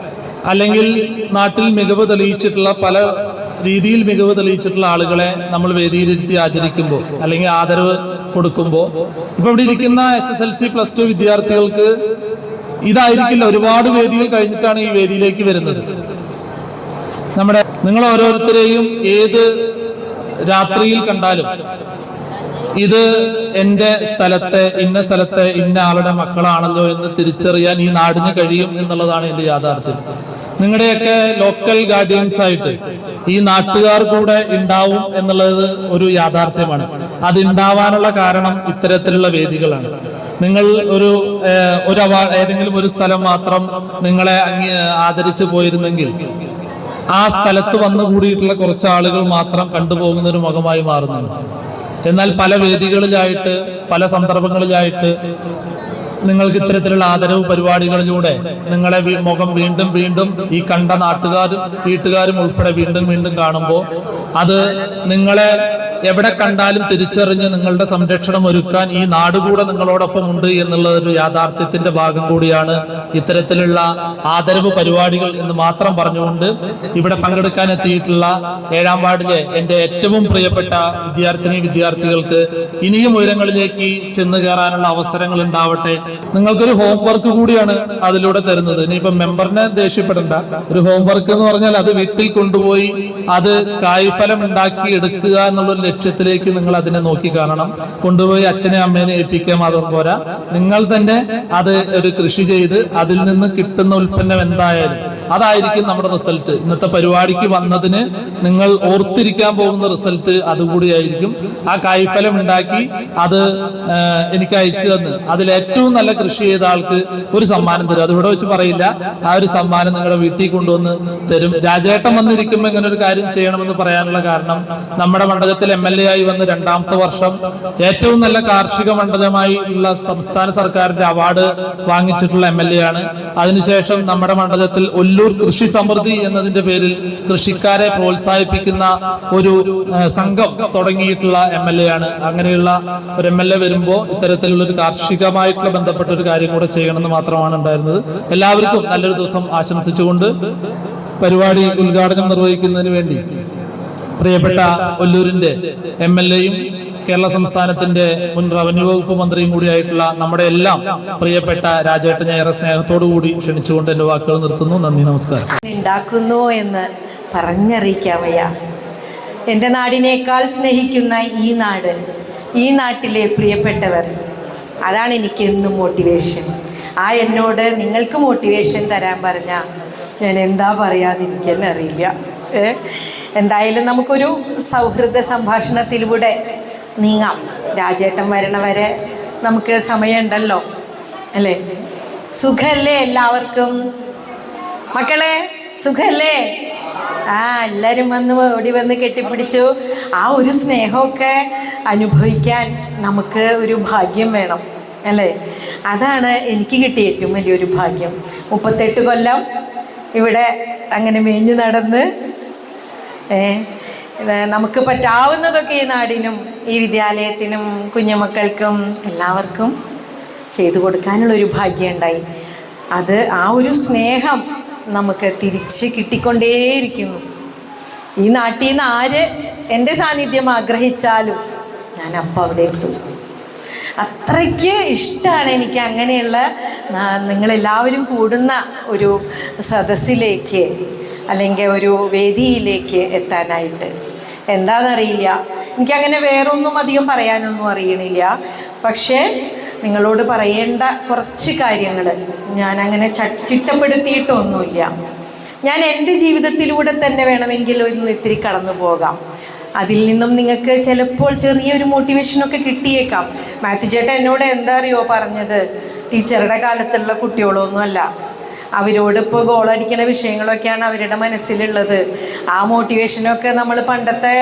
അല്ലെങ്കിൽ നാട്ടിൽ മികവ് തെളിയിച്ചിട്ടുള്ള പല രീതിയിൽ മികവ് തെളിയിച്ചിട്ടുള്ള ആളുകളെ നമ്മൾ വേദിയിലിരുത്തി ആചരിക്കുമ്പോൾ അല്ലെങ്കിൽ ആദരവ് കൊടുക്കുമ്പോൾ ഇപ്പൊ ഇവിടെ ഇരിക്കുന്ന SSLC +2 വിദ്യാർത്ഥികൾക്ക് ഇതായിരിക്കില്ല, ഒരുപാട് വേദികൾ കഴിഞ്ഞിട്ടാണ് ഈ വേദിയിലേക്ക് വരുന്നത്. നിങ്ങൾ ഓരോരുത്തരെയും ഏത് രാത്രിയിൽ കണ്ടാലും ഇത് എൻ്റെ സ്ഥലത്തെ ഇന്ന ആളുടെ മക്കളാണല്ലോ എന്ന് തിരിച്ചറിയാൻ ഈ നാടിന് കഴിയും എന്നുള്ളതാണ് എൻ്റെ യാഥാർത്ഥ്യം. നിങ്ങളുടെയൊക്കെ ലോക്കൽ ഗാർഡിയൻസ് ആയിട്ട് ഈ നാട്ടുകാർ കൂടെ ഉണ്ടാവും എന്നുള്ളത് ഒരു യാഥാർത്ഥ്യമാണ്. അത് ഉണ്ടാവാനുള്ള കാരണം ഇത്തരത്തിലുള്ള വേദികളാണ്. നിങ്ങൾ ഒരു അവാർഡ് ഏതെങ്കിലും ഒരു സ്ഥലം മാത്രം നിങ്ങളെ ആദരിച്ചു പോയിരുന്നെങ്കിൽ ആ സ്ഥലത്ത് വന്നു കൂടിയിട്ടുള്ള കുറച്ച് ആളുകൾ മാത്രം കണ്ടുപോകുന്ന ഒരു മുഖമായി മാറുന്നുണ്ട്. എന്നാൽ പല വേദികളിലായിട്ട് പല സന്ദർഭങ്ങളിലായിട്ട് നിങ്ങൾക്ക് ഇത്തരത്തിലുള്ള ആദരവ് പരിപാടികളിലൂടെ നിങ്ങളെ മുഖം വീണ്ടും വീണ്ടും ഈ കണ്ട നാട്ടുകാരും വീട്ടുകാരും ഉൾപ്പെടെ വീണ്ടും വീണ്ടും കാണുമ്പോൾ അത് നിങ്ങളെ എവിടെ കണ്ടാലും തിരിച്ചറിഞ്ഞ് നിങ്ങളുടെ സംരക്ഷണം ഒരുക്കാൻ ഈ നാടുകൂടെ നിങ്ങളോടൊപ്പം ഉണ്ട് എന്നുള്ള ഒരു യാഥാർത്ഥ്യത്തിന്റെ ഭാഗം കൂടിയാണ് ഇത്തരത്തിലുള്ള ആദരവ് പരിപാടികൾ എന്ന് മാത്രം പറഞ്ഞുകൊണ്ട് ഇവിടെ പങ്കെടുക്കാൻ എത്തിയിട്ടുള്ള 7ാം വാർഡിലെ എൻ്റെ ഏറ്റവും പ്രിയപ്പെട്ട വിദ്യാർത്ഥികൾക്ക് ഇനിയും ഉയരങ്ങളിലേക്ക് ചെന്ന് കയറാനുള്ള അവസരങ്ങൾ ഉണ്ടാവട്ടെ. നിങ്ങൾക്കൊരു ഹോംവർക്ക് കൂടിയാണ് അതിലൂടെ തരുന്നത്. ഇനിയിപ്പം മെമ്പറിനെ ദേഷ്യപ്പെടണ്ട. ഒരു ഹോംവർക്ക് എന്ന് പറഞ്ഞാൽ അത് വീട്ടിൽ കൊണ്ടുപോയി അത് കായ്ഫലം ഉണ്ടാക്കി എടുക്കുക എന്നുള്ളൊരു ലക്ഷ്യത്തിലേക്ക് നിങ്ങൾ അതിനെ നോക്കി കാണണം. കൊണ്ടുപോയി അച്ഛനെ അമ്മേനെ ഏൽപ്പിക്കാൻ മാത്രം പോരാ, നിങ്ങൾ തന്നെ അത് ഒരു കൃഷി ചെയ്ത് അതിൽ നിന്ന് കിട്ടുന്ന ഉൽപ്പന്നം എന്തായാലും അതായിരിക്കും നമ്മുടെ റിസൾട്ട്. ഇന്നത്തെ പരിപാടിക്ക് വന്നതിന് നിങ്ങൾ ഓർത്തിരിക്കാൻ പോകുന്ന റിസൾട്ട് അതുകൂടിയായിരിക്കും. ആ കായ്ഫലം ഉണ്ടാക്കി അത് എനിക്ക് അയച്ചു തന്ന് അതിലേറ്റവും നല്ല കൃഷി ചെയ്ത ആൾക്ക് ഒരു സമ്മാനം തരും. അത് ഇവിടെ വെച്ച് പറയില്ല. ആ ഒരു സമ്മാനം നിങ്ങളുടെ വീട്ടിൽ കൊണ്ടുവന്ന് തരും. രാജേട്ടൻ വന്നിരിക്കുമ്പോൾ ഇങ്ങനെ ഒരു കാര്യം ചെയ്യണമെന്ന് പറയാനുള്ള കാരണം, നമ്മുടെ മണ്ഡലത്തിൽ MLA ആയി വന്ന് 2ാമത്തെ വർഷം ഏറ്റവും നല്ല കാർഷിക മണ്ഡലമായി ഉള്ള സംസ്ഥാന സർക്കാരിന്റെ അവാർഡ് വാങ്ങിച്ചിട്ടുള്ള MLA ആണ്. അതിനുശേഷം നമ്മുടെ മണ്ഡലത്തിൽ ഒല്ലൂർ കൃഷി സമൃദ്ധി എന്നതിന്റെ പേരിൽ കൃഷിക്കാരെ പ്രോത്സാഹിപ്പിക്കുന്ന ഒരു സംഘം തുടങ്ങിയിട്ടുള്ള MLA ആണ്. അങ്ങനെയുള്ള ഒരു MLA വരുമ്പോൾ ഇത്തരത്തിലുള്ള ഒരു കാർഷികമായിട്ടുള്ള ബന്ധപ്പെട്ട ഒരു കാര്യം കൂടെ ചെയ്യണമെന്ന് മാത്രമാണ് ഉണ്ടായിരുന്നത്. എല്ലാവർക്കും നല്ലൊരു ദിവസം ആശംസിച്ചുകൊണ്ട് പരിപാടി ഉദ്ഘാടനം നിർവഹിക്കുന്നതിന് വേണ്ടി പ്രിയപ്പെട്ട ഒല്ലൂരിന്റെ MLAയും കേരള സംസ്ഥാനത്തിന്റെ മുൻ റവന്യൂ വകുപ്പ് മന്ത്രിയും കൂടിയായിട്ടുള്ള നമ്മുടെ എല്ലാം പ്രിയപ്പെട്ട രാജേട്ടനെ ഏറെ സ്നേഹത്തോടു കൂടി ക്ഷണിച്ചുകൊണ്ട് എൻ്റെ വാക്കുകൾ നിർത്തുന്നു. നന്ദി, നമസ്കാരം. ഉണ്ടാക്കുന്നു എന്ന് പറഞ്ഞറിയിക്കാൻ വയ്യ. എൻ്റെ നാടിനേക്കാൾ സ്നേഹിക്കുന്ന ഈ നാട്, ഈ നാട്ടിലെ പ്രിയപ്പെട്ടവർ, അതാണ് എനിക്ക് എന്നും മോട്ടിവേഷൻ. എന്നോട് നിങ്ങൾക്ക് മോട്ടിവേഷൻ തരാൻ പറഞ്ഞാൽ ഞാൻ എന്താ പറയാന്ന് എനിക്ക് തന്നെ അറിയില്ല. എന്തായാലും നമുക്കൊരു സൗഹൃദ സംഭാഷണത്തിലൂടെ നീങ്ങാം. രാജേട്ടൻ വരണവരെ നമുക്ക് സമയമുണ്ടല്ലോ അല്ലേ? സുഖല്ലേ എല്ലാവർക്കും? മക്കളെ സുഖല്ലേ? എല്ലാവരും ഓടി വന്ന് കെട്ടിപ്പിടിച്ചു. ആ ഒരു സ്നേഹമൊക്കെ അനുഭവിക്കാൻ നമുക്ക് ഒരു ഭാഗ്യം വേണം അല്ലേ? അതാണ് എനിക്ക് കിട്ടിയ ഏറ്റവും വലിയൊരു ഭാഗ്യം. 38 കൊല്ലം ഇവിടെ അങ്ങനെ മേഞ്ഞു നടന്ന് നമുക്ക് പറ്റാവുന്നതൊക്കെ ഈ നാടിനും ഈ വിദ്യാലയത്തിനും കുഞ്ഞുമക്കൾക്കും എല്ലാവർക്കും ചെയ്തു കൊടുക്കാനുള്ളൊരു ഭാഗ്യം ഉണ്ടായി. ആ ഒരു സ്നേഹം നമുക്ക് തിരിച്ച് കിട്ടിക്കൊണ്ടേയിരിക്കുന്നു. ഈ നാട്ടിൽ നിന്ന് ആര് എൻ്റെ സാന്നിധ്യം ആഗ്രഹിച്ചാലും ഞാൻ അപ്പം അവിടെ എത്തും. അത്രയ്ക്ക് ഇഷ്ടമാണ് എനിക്ക് അങ്ങനെയുള്ള നിങ്ങളെല്ലാവരും കൂടുന്ന ഒരു സദസ്സിലേക്ക് അല്ലെങ്കിൽ ഒരു വേദിയിലേക്ക് എത്താനായിട്ട്. എന്താണെന്നറിയില്ല, എനിക്കങ്ങനെ വേറൊന്നും അധികം പറയാനൊന്നും അറിയണില്ല. പക്ഷേ നിങ്ങളോട് പറയേണ്ട കുറച്ച് കാര്യങ്ങൾ ഞാനങ്ങനെ ചിട്ടപ്പെടുത്തിയിട്ടൊന്നുമില്ല. ഞാൻ എൻ്റെ ജീവിതത്തിലൂടെ തന്നെ വേണമെങ്കിൽ ഒന്ന് ഇത്തിരി കടന്നു പോകാം. അതിൽ നിന്നും നിങ്ങൾക്ക് ചിലപ്പോൾ ചെറിയൊരു മോട്ടിവേഷനൊക്കെ കിട്ടിയേക്കാം. മാത്യു ചേട്ടൻ എന്നോട് എന്താ അറിയോ പറഞ്ഞത്? ടീച്ചറുടെ കാലത്തുള്ള കുട്ടികളൊന്നുമല്ല, അവരോടിപ്പോൾ ഗോളടിക്കുന്ന വിഷയങ്ങളൊക്കെയാണ് അവരുടെ മനസ്സിലുള്ളത്. ആ മോട്ടിവേഷനൊക്കെ നമ്മൾ പണ്ടത്തെ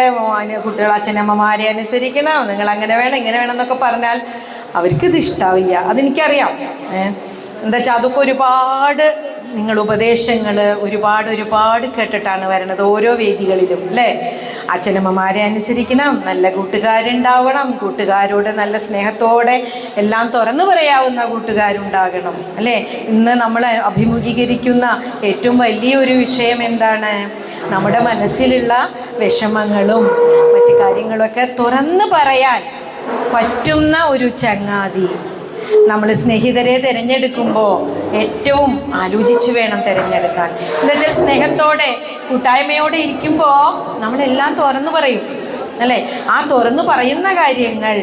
കുട്ടികൾ അച്ഛനമ്മമാരെ അനുസരിക്കണം, നിങ്ങൾ അങ്ങനെ വേണം ഇങ്ങനെ വേണം എന്നൊക്കെ പറഞ്ഞാൽ അവർക്കിത് ഇഷ്ടാവില്ല. അതെനിക്കറിയാം. എന്താ വെച്ചാൽ അതൊക്കെ ഒരുപാട് നിങ്ങൾ ഉപദേശങ്ങൾ ഒരുപാട് കേട്ടിട്ടാണ് വരണത് ഓരോ വേദികളിലും അല്ലേ? അച്ഛനമ്മമാരെ അനുസരിക്കണം, നല്ല കൂട്ടുകാരുണ്ടാവണം, കൂട്ടുകാരോട് നല്ല സ്നേഹത്തോടെ എല്ലാം തുറന്നു പറയാവുന്ന കൂട്ടുകാരുണ്ടാകണം അല്ലേ? ഇന്ന് നമ്മൾ അഭിമുഖീകരിക്കുന്ന ഏറ്റവും വലിയൊരു വിഷയം എന്താണ്? നമ്മുടെ മനസ്സിലുള്ള വിഷമങ്ങളും മറ്റു കാര്യങ്ങളൊക്കെ തുറന്നു പറയാൻ പറ്റുന്ന ഒരു ചങ്ങാതി. നമ്മൾ സ്നേഹിതരെ തിരഞ്ഞെടുക്കുമ്പോൾ ഏറ്റവും ആലോചിച്ച് വേണം തിരഞ്ഞെടുക്കാൻ. എന്നുവെച്ചാൽ സ്നേഹത്തോടെ കൂട്ടായ്മയോടെ ഇരിക്കുമ്പോൾ നമ്മളെല്ലാം തുറന്നു പറയും അല്ലേ? ആ തുറന്നു പറയുന്ന കാര്യങ്ങൾ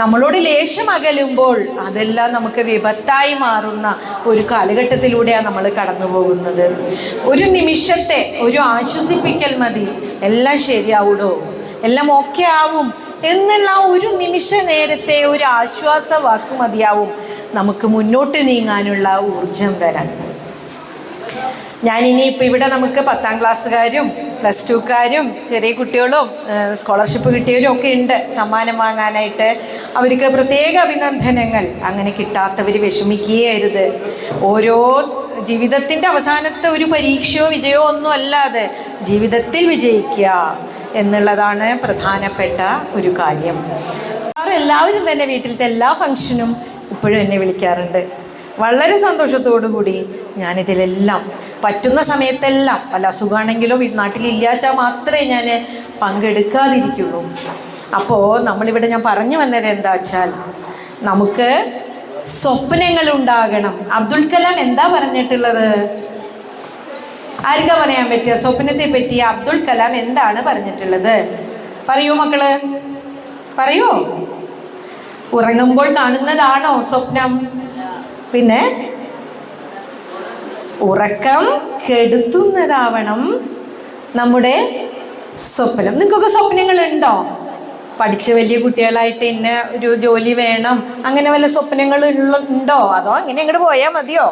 നമ്മളോട് ലേശം അകലുമ്പോൾ അതെല്ലാം നമുക്ക് വിപത്തായി മാറുന്ന ഒരു കാലഘട്ടത്തിലൂടെയാണ് നമ്മൾ കടന്നു പോകുന്നത്. ഒരു നിമിഷത്തെ ഒരു ആശ്വസിപ്പിക്കൽ മതി, എല്ലാം ശരിയാവൂടോ, എല്ലാം ഓക്കെ ആവും എന്നുള്ള ഒരു നിമിഷ നേരത്തെ ഒരു ആശ്വാസ വാക്ക് മതിയാവും നമുക്ക് മുന്നോട്ട് നീങ്ങാനുള്ള ഊർജം തരാൻ. ഞാനിനിയിപ്പോൾ ഇവിടെ നമുക്ക് 10ാം ക്ലാസ്സുകാരും +2കാരും ചെറിയ കുട്ടികളും സ്കോളർഷിപ്പ് കിട്ടിയവരും ഒക്കെ ഉണ്ട് സമ്മാനം വാങ്ങാനായിട്ട്. അവർക്ക് പ്രത്യേക അഭിനന്ദനങ്ങൾ. അങ്ങനെ കിട്ടാത്തവർ വിഷമിക്കുകയേ അരുത്. ഓരോ ജീവിതത്തിൻ്റെ അവസാനത്തെ ഒരു പരീക്ഷയോ വിജയമോ ഒന്നും അല്ലാതെ ജീവിതത്തിൽ വിജയിക്കുക എന്നുള്ളതാണ് പ്രധാനപ്പെട്ട ഒരു കാര്യം. എല്ലാവരും തന്നെ വീട്ടിലത്തെ എല്ലാ ഫംഗ്ഷനും ഇപ്പോഴും എന്നെ വിളിക്കാറുണ്ട്. വളരെ സന്തോഷത്തോടു കൂടി ഞാനിതിലെല്ലാം പറ്റുന്ന സമയത്തെല്ലാം, വല്ല അസുഖമാണെങ്കിലും നാട്ടിലില്ലാച്ചാൽ മാത്രമേ ഞാൻ പങ്കെടുക്കാതിരിക്കുള്ളൂ. അപ്പോൾ നമ്മളിവിടെ ഞാൻ പറഞ്ഞു വന്നത് എന്താ വെച്ചാൽ, നമുക്ക് സ്വപ്നങ്ങൾ ഉണ്ടാകണം. അബ്ദുൽ കലാം എന്താ പറഞ്ഞിട്ടുള്ളത്? ആർക്കാ പറയാൻ പറ്റുക? സ്വപ്നത്തെ പറ്റി അബ്ദുൽ കലാം എന്താണ് പറഞ്ഞിട്ടുള്ളത്? പറയൂ മക്കള്, പറയൂ. ഉറങ്ങുമ്പോൾ കാണുന്നതാണോ സ്വപ്നം? പിന്നെ ഉറക്കം കെടുത്തുന്നതാവണം നമ്മുടെ സ്വപ്നം. നിങ്ങൾക്കൊക്കെ സ്വപ്നങ്ങളുണ്ടോ? പഠിച്ച് വലിയ കുട്ടികളായിട്ട് ഇന്ന ഒരു ജോലി വേണം, അങ്ങനെ വല്ല സ്വപ്നങ്ങൾ ഉണ്ടോ? അതോ ഇങ്ങനെ അങ്ങോട്ട് പോയാൽ മതിയോ?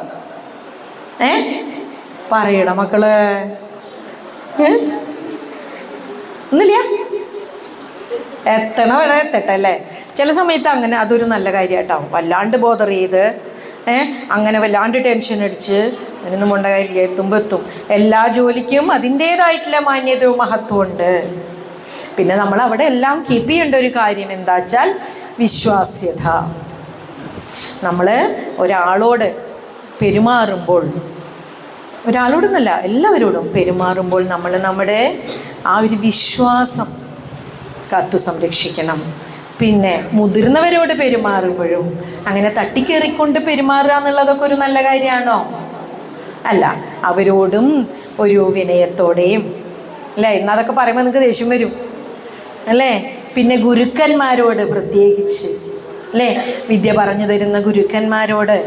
പറയട മക്കള്. ഒന്നില്ല, എത്തണ ഇവിടെ എത്തട്ടല്ലേ. ചില സമയത്ത് അങ്ങനെ അതൊരു നല്ല കാര്യമായിട്ടാവും. വല്ലാണ്ട് ബോധർ ചെയ്ത് അങ്ങനെ വല്ലാണ്ട് ടെൻഷൻ അടിച്ച് അതിനൊന്നും കൊണ്ട കാര്യമില്ല. എത്തും. എല്ലാ ജോലിക്കും അതിൻ്റേതായിട്ടുള്ള മാന്യതയും മഹത്വവും ഉണ്ട്. പിന്നെ നമ്മൾ അവിടെ എല്ലാം കീപ്പ് ചെയ്യേണ്ട ഒരു കാര്യം എന്താ വെച്ചാൽ വിശ്വാസ്യത. നമ്മൾ ഒരാളോട് പെരുമാറുമ്പോൾ, ഒരാളോടൊന്നല്ല എല്ലാവരോടും പെരുമാറുമ്പോൾ നമ്മൾ നമ്മുടെ ആ ഒരു വിശ്വാസം കാത്തു സംരക്ഷിക്കണം. പിന്നെ മുതിർന്നവരോട് പെരുമാറുമ്പോഴും അങ്ങനെ തട്ടിക്കേറിക്കൊണ്ട് പെരുമാറുക എന്നുള്ളതൊക്കെ ഒരു നല്ല കാര്യമാണോ? അല്ല, അവരോടും ഒരു വിനയത്തോടെയും അല്ലേ. എന്നതൊക്കെ പറയുമ്പോൾ നിങ്ങൾക്ക് ദേഷ്യം വരും അല്ലേ. പിന്നെ ഗുരുക്കന്മാരോട് പ്രത്യേകിച്ച് അല്ലേ, വിദ്യ പറഞ്ഞു തരുന്ന ഗുരുക്കന്മാരോട്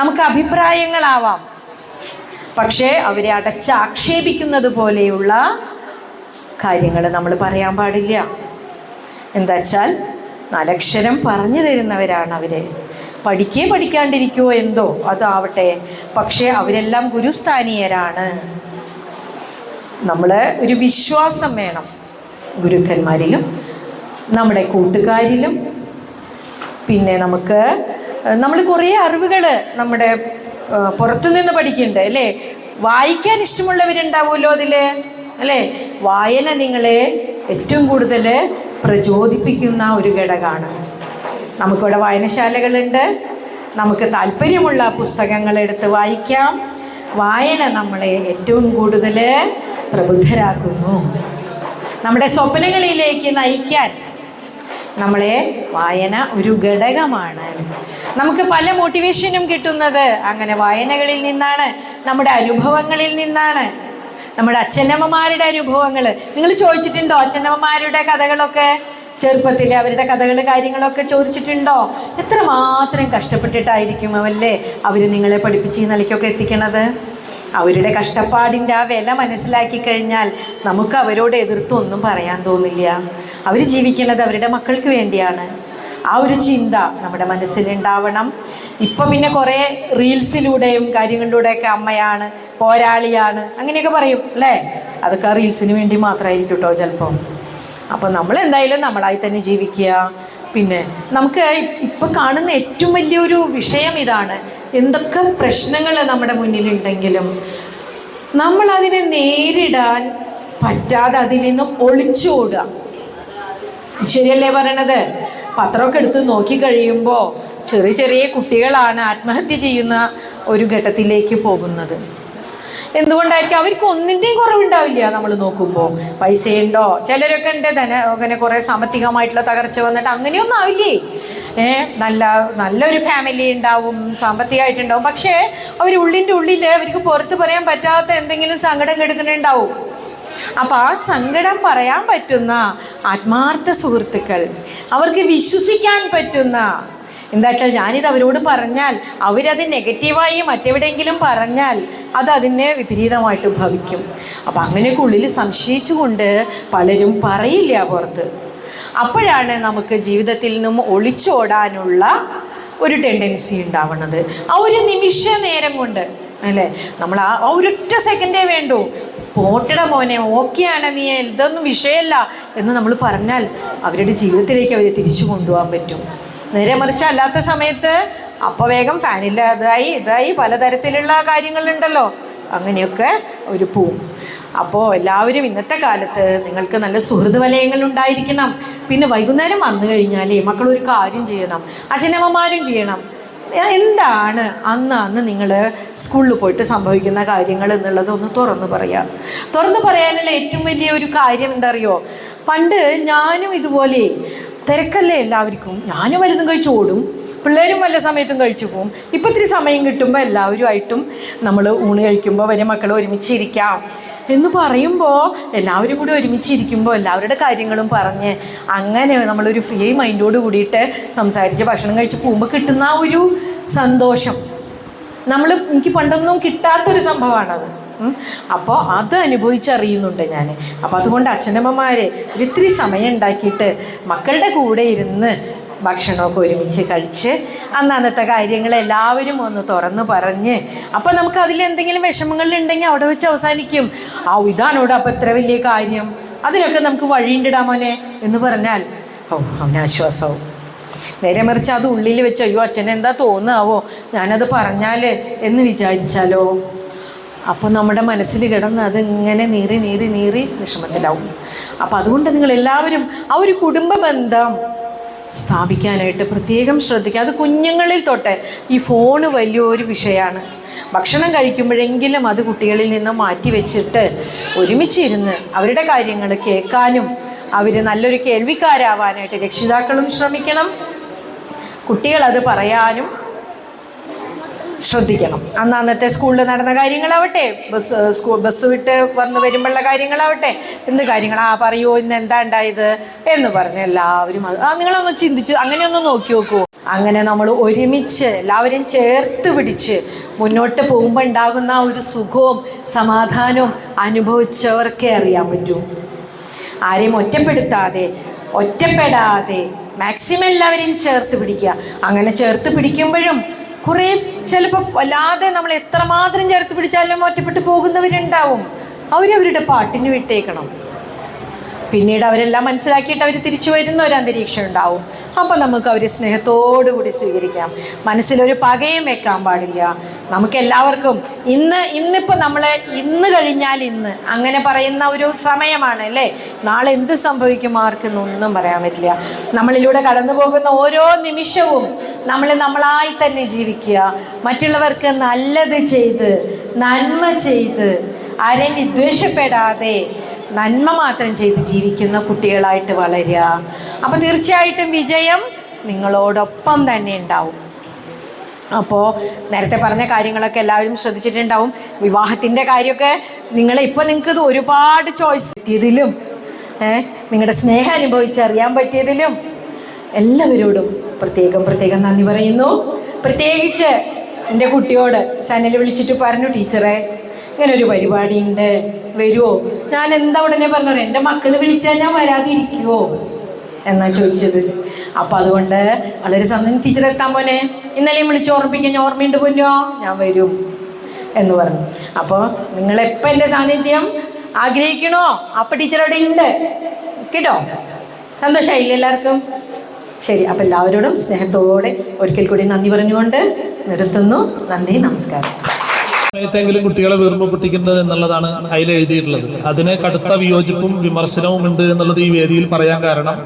നമുക്ക് അഭിപ്രായങ്ങളാവാം, പക്ഷേ അവരെ അടച്ചാക്ഷേപിക്കുന്നത് പോലെയുള്ള കാര്യങ്ങൾ നമ്മൾ പറയാൻ പാടില്ല. എന്താ വെച്ചാൽ 4 അക്ഷരം പറഞ്ഞു തരുന്നവരാണ് അവരെ. പഠിക്കാണ്ടിരിക്കുമോ എന്തോ അതാവട്ടെ, പക്ഷേ അവരെല്ലാം ഗുരുസ്ഥാനീയരാണ്. നമ്മൾ ഒരു വിശ്വാസം വേണം ഗുരുക്കന്മാരിലും നമ്മുടെ കൂട്ടുകാരിലും. പിന്നെ നമ്മൾ കുറേ അറിവുകൾ നമ്മുടെ പുറത്തുനിന്ന് പഠിക്കുന്നുണ്ട് അല്ലേ. വായിക്കാൻ ഇഷ്ടമുള്ളവരുണ്ടാവുമല്ലോ അതിൽ അല്ലേ. വായന നിങ്ങളെ ഏറ്റവും കൂടുതൽ പ്രചോദിപ്പിക്കുന്ന ഒരു ഘടകമാണ്. നമുക്കിവിടെ വായനശാലകളുണ്ട്. നമുക്ക് താല്പര്യമുള്ള പുസ്തകങ്ങളെടുത്ത് വായിക്കാം. വായന നമ്മളെ ഏറ്റവും കൂടുതൽ പ്രബുദ്ധരാക്കുന്നു. നമ്മുടെ സ്വപ്നങ്ങളിലേക്ക് നയിക്കാൻ നമ്മളെ വായന ഒരു ഘടകമാണ്. നമുക്ക് പല മോട്ടിവേഷനും കിട്ടുന്നത് അങ്ങനെ വായനകളിൽ നിന്നാണ്, നമ്മുടെ അനുഭവങ്ങളിൽ നിന്നാണ്. നമ്മുടെ അച്ഛനമ്മമാരുടെ അനുഭവങ്ങൾ നിങ്ങൾ ചോദിച്ചിട്ടുണ്ടോ? അച്ഛനമ്മമാരുടെ കഥകളൊക്കെ ചെറുപ്പത്തിൽ അവരുടെ കഥകൾ കാര്യങ്ങളൊക്കെ ചോദിച്ചിട്ടുണ്ടോ? എത്രമാത്രം കഷ്ടപ്പെട്ടിട്ടായിരിക്കും അവല്ലേ അവർ നിങ്ങളെ പഠിപ്പിച്ച് ഈ നിലയ്ക്കൊക്കെ എത്തിക്കണത്. അവരുടെ കഷ്ടപ്പാടിൻ്റെ ആ വില മനസ്സിലാക്കി കഴിഞ്ഞാൽ നമുക്ക് അവരോട് എതിർത്തൊന്നും പറയാൻ തോന്നില്ല. അവർ ജീവിക്കുന്നത് അവരുടെ മക്കൾക്ക് വേണ്ടിയാണ്. ആ ഒരു ചിന്ത നമ്മുടെ മനസ്സിലുണ്ടാവണം. ഇപ്പം പിന്നെ കുറേ റീൽസിലൂടെയും കാര്യങ്ങളിലൂടെയൊക്കെ അമ്മയാണ്, പോരാളിയാണ് അങ്ങനെയൊക്കെ പറയും അല്ലേ. അതൊക്കെ ആ റീൽസിന് വേണ്ടി മാത്രമായിരിക്കും കേട്ടോ ചിലപ്പം. അപ്പോൾ നമ്മളെന്തായാലും നമ്മളായി തന്നെ ജീവിക്കുക. പിന്നെ നമുക്ക് ഇപ്പം കാണുന്ന ഏറ്റവും വലിയൊരു വിഷയം ഇതാണ്. എന്തൊക്കെ പ്രശ്നങ്ങൾ നമ്മുടെ മുന്നിലുണ്ടെങ്കിലും നമ്മളതിനെ നേരിടാൻ പറ്റാതെ അതിൽ നിന്നും ഒളിച്ചോടുക. ശരിയല്ലേ പറയണത്? പത്രമൊക്കെ എടുത്ത് നോക്കിക്കഴിയുമ്പോൾ ചെറിയ കുട്ടികളാണ് ആത്മഹത്യ ചെയ്യുന്ന ഒരു ഘട്ടത്തിലേക്ക് പോകുന്നത്. എന്തുകൊണ്ടായിരിക്കും? അവർക്ക് ഒന്നിൻ്റെയും കുറവുണ്ടാവില്ല. നമ്മൾ നോക്കുമ്പോൾ പൈസയുണ്ടോ, ചിലരൊക്കെ ഉണ്ട് അങ്ങനെ കുറേ സാമ്പത്തികമായിട്ടുള്ള തകർച്ച വന്നിട്ട് അങ്ങനെയൊന്നും ആവില്ലേ. നല്ലൊരു ഫാമിലി ഉണ്ടാവും, സാമ്പത്തികമായിട്ടുണ്ടാവും, പക്ഷേ ഉള്ളിൻ്റെ ഉള്ളിൽ അവർക്ക് പുറത്ത് പറയാൻ പറ്റാത്ത എന്തെങ്കിലും സങ്കടം കെടുക്കുന്നുണ്ടാവും. അപ്പം ആ സങ്കടം പറയാൻ പറ്റുന്ന ആത്മാർത്ഥ സുഹൃത്തുക്കൾ, അവർക്ക് വിശ്വസിക്കാൻ പറ്റുന്ന, എന്താ വെച്ചാൽ ഞാനിത് അവരോട് പറഞ്ഞാൽ അവരത് നെഗറ്റീവായി മറ്റെവിടെയെങ്കിലും പറഞ്ഞാൽ അത് അതിനെ വിപരീതമായിട്ട് ഭവിക്കും. അപ്പം അങ്ങനെയൊക്കെ ഉള്ളിൽ സംശയിച്ചുകൊണ്ട് പലരും പറയില്ല പുറത്ത്. അപ്പോഴാണ് നമുക്ക് ജീവിതത്തിൽ നിന്നും ഒളിച്ചോടാനുള്ള ഒരു ടെൻഡൻസി ഉണ്ടാവുന്നത്. ആ ഒരു നിമിഷ നേരം കൊണ്ട് അല്ലേ, നമ്മൾ ആ ഒരൊറ്റ സെക്കൻഡേ വേണ്ടൂ. പോട്ടട മോനെ, ഓക്കെയാണ്, നീ ഇതൊന്നും വിഷയമല്ല എന്ന് നമ്മൾ പറഞ്ഞാൽ അവരുടെ ജീവിതത്തിലേക്ക് അവരെ തിരിച്ചു കൊണ്ടുപോകാൻ പറ്റും. നേരെ മറിച്ച് അല്ലാത്ത സമയത്ത് അപ്പോൾ വേഗം ഫാനില്ല, ഇതായി പലതരത്തിലുള്ള കാര്യങ്ങളുണ്ടല്ലോ, അങ്ങനെയൊക്കെ ഒരു പോവും. അപ്പോൾ എല്ലാവരും ഇന്നത്തെ കാലത്ത് നിങ്ങൾക്ക് നല്ല സുഹൃത്ത് വലയങ്ങൾ ഉണ്ടായിരിക്കണം. പിന്നെ വൈകുന്നേരം വന്നു കഴിഞ്ഞാൽ മക്കളൊരു കാര്യം ചെയ്യണം, അച്ഛനമ്മമാരും ചെയ്യണം. എന്താണ് അന്ന് നിങ്ങൾ സ്കൂളിൽ പോയിട്ട് സംഭവിക്കുന്ന കാര്യങ്ങൾ എന്നുള്ളത് ഒന്ന് തുറന്നു പറയാം. തുറന്നു പറയാനുള്ള ഏറ്റവും വലിയ ഒരു കാര്യം എന്താ അറിയോ? പണ്ട് ഞാനും ഇതുപോലെ തിരക്കല്ലേ എല്ലാവർക്കും, ഞാനും വലുതും കഴിച്ച് ഓടും, പിള്ളേരും വല്ല സമയത്തും കഴിച്ചു പോകും. ഇപ്പം ഇത്തിരി സമയം കിട്ടുമ്പോൾ എല്ലാവരുമായിട്ടും നമ്മൾ ഊണ് കഴിക്കുമ്പോൾ വരെ മക്കൾ ഒരുമിച്ചിരിക്കാം എന്ന് പറയുമ്പോൾ എല്ലാവരും കൂടി ഒരുമിച്ചിരിക്കുമ്പോൾ എല്ലാവരുടെ കാര്യങ്ങളും പറഞ്ഞ് അങ്ങനെ നമ്മളൊരു ഫ്രീ മൈൻഡോട് കൂടിയിട്ട് സംസാരിച്ച് ഭക്ഷണം കഴിച്ച് പോകുമ്പോൾ കിട്ടുന്ന ആ ഒരു സന്തോഷം എനിക്ക് പണ്ടൊന്നും കിട്ടാത്തൊരു സംഭവമാണത്. അപ്പോൾ അത് അനുഭവിച്ചറിയുന്നുണ്ട് ഞാൻ. അപ്പോൾ അതുകൊണ്ട് അച്ഛനമ്മമാർ ഒരിത്തിരി സമയം ഉണ്ടാക്കിയിട്ട് മക്കളുടെ കൂടെ ഇരുന്ന് ഭക്ഷണമൊക്കെ ഒരുമിച്ച് കഴിച്ച് അന്നത്തെ കാര്യങ്ങൾ എല്ലാവരും ഒന്ന് തുറന്ന് പറഞ്ഞ്, അപ്പോൾ നമുക്ക് അതിലെന്തെങ്കിലും വിഷമങ്ങളുണ്ടെങ്കിൽ അവിടെ വെച്ച് അവസാനിക്കും. ഇതാണോട് അപ്പം എത്ര വലിയ കാര്യം, അതിനൊക്കെ നമുക്ക് വഴിയുണ്ടിടാ മോനെ എന്ന് പറഞ്ഞാൽ അവനാശ്വാസവും. നേരെ മറിച്ച് അത് ഉള്ളിൽ വെച്ച് അയ്യോ അച്ഛനെന്താ തോന്നാവോ ഞാനത് പറഞ്ഞാൽ എന്ന് വിചാരിച്ചാലോ, അപ്പോൾ നമ്മുടെ മനസ്സിൽ കിടന്ന് അത് ഇങ്ങനെ നീറി വിഷമത്തിലാവും. അപ്പോൾ അതുകൊണ്ട് നിങ്ങളെല്ലാവരും ആ ഒരു കുടുംബ ബന്ധം സ്ഥാപിക്കാനായിട്ട് പ്രത്യേകം ശ്രദ്ധിക്കുക. അത് കുഞ്ഞുങ്ങളിൽ തൊട്ട്. ഈ ഫോണ് വലിയൊരു വിഷയമാണ്. ഭക്ഷണം കഴിക്കുമ്പോഴെങ്കിലും അത് കുട്ടികളിൽ നിന്ന് മാറ്റി വെച്ചിട്ട് ഒരുമിച്ചിരുന്ന് അവരുടെ കാര്യങ്ങൾ കേൾക്കാനും അവർ നല്ലൊരു കേൾവിക്കാരാവാനായിട്ട് രക്ഷിതാക്കളും ശ്രമിക്കണം. കുട്ടികളത് പറയാനും ശ്രദ്ധിക്കണം. അന്നത്തെ സ്കൂളിൽ നടന്ന കാര്യങ്ങളാവട്ടെ, ബസ് വിട്ട് വരുമ്പോഴുള്ള കാര്യങ്ങളാവട്ടെ, എന്ത് കാര്യങ്ങൾ പറയൂ ഇന്ന് എന്താ ഉണ്ടായത് എന്ന് പറഞ്ഞ് എല്ലാവരും നിങ്ങളൊന്ന് ചിന്തിച്ച് അങ്ങനെയൊന്ന് നോക്കി നോക്കൂ. അങ്ങനെ നമ്മൾ ഒരുമിച്ച് എല്ലാവരും ചേർത്ത് പിടിച്ച് മുന്നോട്ട് പോകുമ്പോൾ ഉണ്ടാകുന്ന ഒരു സുഖവും സമാധാനവും അനുഭവിച്ചവർക്കേ അറിയാൻ പറ്റൂ. ആരെയും ഒറ്റപ്പെടാതെ മാക്സിമം എല്ലാവരെയും ചേർത്ത് പിടിക്കുക. അങ്ങനെ ചേർത്ത് പിടിക്കുമ്പോഴും കുറേ ചിലപ്പോൾ വല്ലാതെ നമ്മൾ എത്രമാത്രം ചേർത്ത് പിടിച്ചാലും ഒറ്റപ്പെട്ട് പോകുന്നവരുണ്ടാവും. അവരവരുടെ പാട്ടിന് വിട്ടേക്കണം. പിന്നീട് അവരെല്ലാം മനസ്സിലാക്കിയിട്ട് അവർ തിരിച്ചു വരുന്ന ഒരു അന്തരീക്ഷം ഉണ്ടാവും. അപ്പോൾ നമുക്ക് അവർ സ്നേഹത്തോടു കൂടി സ്വീകരിക്കാം. മനസ്സിലൊരു പകയും വെക്കാൻ പാടില്ല. നമുക്കെല്ലാവർക്കും ഇന്നിപ്പോൾ നമ്മളെ ഇന്ന് കഴിഞ്ഞാൽ ഇന്ന് അങ്ങനെ പറയുന്ന ഒരു സമയമാണ് അല്ലേ. നാളെ എന്ത് സംഭവിക്കും ആർക്കൊന്നും പറയാൻ പറ്റില്ല. നമ്മളിലൂടെ കടന്നു പോകുന്ന ഓരോ നിമിഷവും നമ്മളായി തന്നെ ജീവിക്കുക. മറ്റുള്ളവർക്ക് നല്ലത് ചെയ്ത് നന്മ ചെയ്ത് ആരെയും വിദ്വേഷപ്പെടാതെ നന്മ മാത്രം ചെയ്ത് ജീവിക്കുന്ന കുട്ടികളായിട്ട് വളരുക. അപ്പോൾ തീർച്ചയായിട്ടും വിജയം നിങ്ങളോടൊപ്പം തന്നെ ഉണ്ടാവും. അപ്പോൾ നേരത്തെ പറഞ്ഞ കാര്യങ്ങളൊക്കെ എല്ലാവരും ശ്രദ്ധിച്ചിട്ടുണ്ടാവും. വിവാഹത്തിൻ്റെ കാര്യമൊക്കെ നിങ്ങൾക്ക് ഒരുപാട് ചോയ്സ് കിട്ടിയതിലും നിങ്ങളുടെ സ്നേഹം അനുഭവിച്ചറിയാൻ പറ്റിയതിലും എല്ലാവരോടും പ്രത്യേകം നന്ദി പറയുന്നു. പ്രത്യേകിച്ച് എൻ്റെ കുട്ടിയോട് സനൽ വിളിച്ചിട്ട് പറഞ്ഞു, ടീച്ചറെ ഇങ്ങനെ ഒരു പരിപാടിയുണ്ട്, വരുമോ? ഞാൻ എന്താ ഉടനെ പറഞ്ഞു, എൻ്റെ മക്കൾ വിളിച്ചാൽ ഞാൻ വരാതിരിക്കുമോ എന്നാ ചോദിച്ചത്. അപ്പം അതുകൊണ്ട് വളരെ സന്തോഷം. ടീച്ചർ എത്താൻ പോനെ ഇന്നലെയും വിളിച്ച് ഓർമ്മിപ്പിക്കാൻ ഞാൻ ഓർമ്മയുണ്ട് പോന്നോ, ഞാൻ വരും എന്ന് പറഞ്ഞു. അപ്പോൾ നിങ്ങളെപ്പോൾ എൻ്റെ സാന്നിധ്യം ആഗ്രഹിക്കണോ അപ്പം ടീച്ചർ അവിടെ ഉണ്ട് കേട്ടോ. സന്തോഷമായില്ലേ എല്ലാവർക്കും? ശരി, അപ്പം എല്ലാവരോടും സ്നേഹത്തോടെ ഒരിക്കൽ കൂടി നന്ദി പറഞ്ഞുകൊണ്ട് നിർത്തുന്നു. നന്ദി, നമസ്കാരം. സമയത്തെങ്കിലും കുട്ടികളെ വീർപ്പിപ്പിക്കേണ്ടത് എന്നുള്ളതാണ് അതിൽ എഴുതിയിട്ടുള്ളത്. അതിന് കടുത്ത വിയോജിപ്പും വിമർശനവും ഉണ്ട് എന്നുള്ളത് ഈ വേദിയിൽ പറയാൻ കാരണം,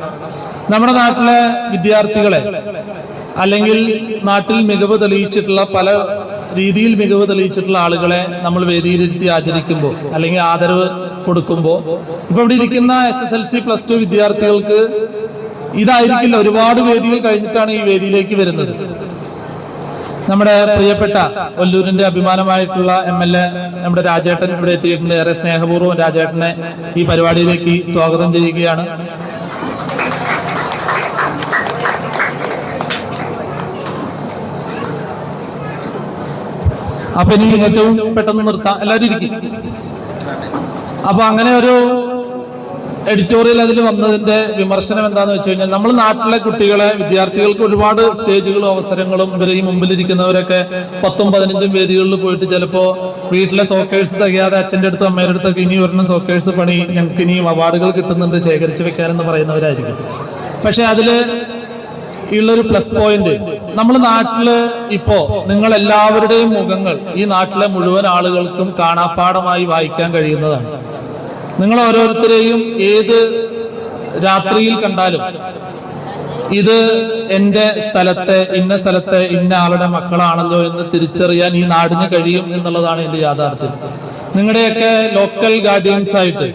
നമ്മുടെ നാട്ടിലെ വിദ്യാർത്ഥികളെ അല്ലെങ്കിൽ നാട്ടിൽ മികവ് തെളിയിച്ചിട്ടുള്ള പല രീതിയിൽ മികവ് തെളിയിച്ചിട്ടുള്ള ആളുകളെ നമ്മൾ വേദിയിലിരുത്തി ആചരിക്കുമ്പോൾ അല്ലെങ്കിൽ ആദരവ് കൊടുക്കുമ്പോൾ ഇപ്പൊ ഇവിടെ ഇരിക്കുന്ന SSLC +2 വിദ്യാർത്ഥികൾക്ക് ഇതായിരിക്കില്ല. ഒരുപാട് വേദികൾ കഴിഞ്ഞിട്ടാണ് ഈ വേദിയിലേക്ക് വരുന്നത്. നമ്മുടെ പ്രിയപ്പെട്ട ഒല്ലൂരിന്റെ അഭിമാനമായിട്ടുള്ള MLA നമ്മുടെ രാജേട്ടൻ ഇവിടെ എത്തിയിട്ടുണ്ട്. ഏറെ സ്നേഹപൂർവ്വം രാജേട്ടനെ ഈ പരിപാടിയിലേക്ക് സ്വാഗതം ചെയ്യുകയാണ്. അപ്പൊ ഇനി ഏറ്റവും പെട്ടെന്ന് നിർത്താം, എല്ലാവരും ഇരിക്കും. അപ്പൊ അങ്ങനെ ഒരു എഡിറ്റോറിയൽ അതിൽ വന്നതിന്റെ വിമർശനം എന്താന്ന് വെച്ച് കഴിഞ്ഞാൽ, നമ്മൾ നാട്ടിലെ കുട്ടികളെ വിദ്യാർത്ഥികൾക്ക് ഒരുപാട് സ്റ്റേജുകളും അവസരങ്ങളും ഇവരെ ഈ മുമ്പിലിരിക്കുന്നവരൊക്കെ 10ഉം 15ഉം വേദികളിൽ പോയിട്ട് ചിലപ്പോ വീട്ടിലെ സോക്കേഴ്സ് തികയാതെ അച്ഛൻ്റെ അടുത്തും അമ്മയുടെ അടുത്തൊക്കെ ഇനി ഒരെണ്ണം സോക്കേഴ്സ് പണി, ഞങ്ങൾക്ക് ഇനിയും അവാർഡുകൾ കിട്ടുന്നുണ്ട് ശേഖരിച്ച് വെക്കാനെന്ന് പറയുന്നവരായിരിക്കും. പക്ഷെ അതില് ഉള്ളൊരു പ്ലസ് പോയിന്റ്, നമ്മൾ നാട്ടില് ഇപ്പോ നിങ്ങൾ എല്ലാവരുടെയും മുഖങ്ങൾ ഈ നാട്ടിലെ മുഴുവൻ ആളുകൾക്കും കാണാപ്പാടമായി വായിക്കാൻ കഴിയുന്നതാണ്. നിങ്ങൾ ഓരോരുത്തരെയും ഏത് രാത്രിയിൽ കണ്ടാലും ഇത് എൻ്റെ സ്ഥലത്തെ ഇന്ന ആളുടെ മക്കളാണല്ലോ എന്ന് തിരിച്ചറിയാൻ ഈ നാടിന് കഴിയും എന്നുള്ളതാണ് എൻ്റെ യാഥാർത്ഥ്യം. നിങ്ങളുടെയൊക്കെ ലോക്കൽ ഗാർഡിയൻസ് ആയിട്ട്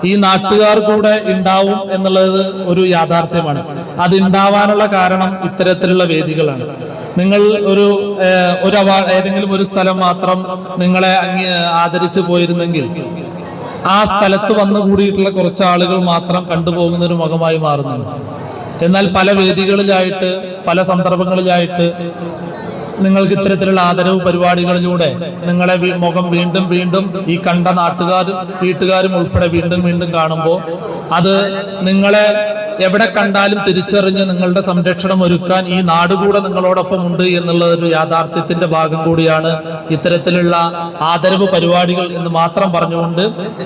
ഈ നാട്ടുകാർ കൂടെ ഉണ്ടാവും എന്നുള്ളത് ഒരു യാഥാർത്ഥ്യമാണ്. അത് ഉണ്ടാവാനുള്ള കാരണം ഇത്തരത്തിലുള്ള വേദികളാണ്. നിങ്ങൾ ഒരു ഏതെങ്കിലും ഒരു സ്ഥലം മാത്രം നിങ്ങളെ ആദരിച്ചു പോയിരുന്നെങ്കിൽ ആ സ്ഥലത്ത് വന്നു കൂടിയിട്ടുള്ള കുറച്ച് ആളുകൾ മാത്രം കണ്ടുപോകുന്ന ഒരു മുഖമായി മാറുന്നുണ്ട്. എന്നാൽ പല വേദികളിലായിട്ട് പല സന്ദർഭങ്ങളിലായിട്ട് നിങ്ങൾക്ക് ഇത്തരത്തിലുള്ള ആദരവ് പരിപാടികളിലൂടെ നിങ്ങളെ മുഖം വീണ്ടും വീണ്ടും ഈ കണ്ട നാട്ടുകാരും വീട്ടുകാരും ഉൾപ്പെടെ വീണ്ടും വീണ്ടും കാണുമ്പോൾ അത് നിങ്ങളെ എവിടെ കണ്ടാലും തിരിച്ചറിഞ്ഞ് നിങ്ങളുടെ സംരക്ഷണം ഒരുക്കാൻ ഈ നാടുകൂടെ നിങ്ങളോടൊപ്പം ഉണ്ട് എന്നുള്ള ഒരു യാഥാർത്ഥ്യത്തിന്റെ ഭാഗം കൂടിയാണ് ഇത്തരത്തിലുള്ള ആദരവ് പരിപാടികൾ എന്ന് മാത്രം പറഞ്ഞുകൊണ്ട്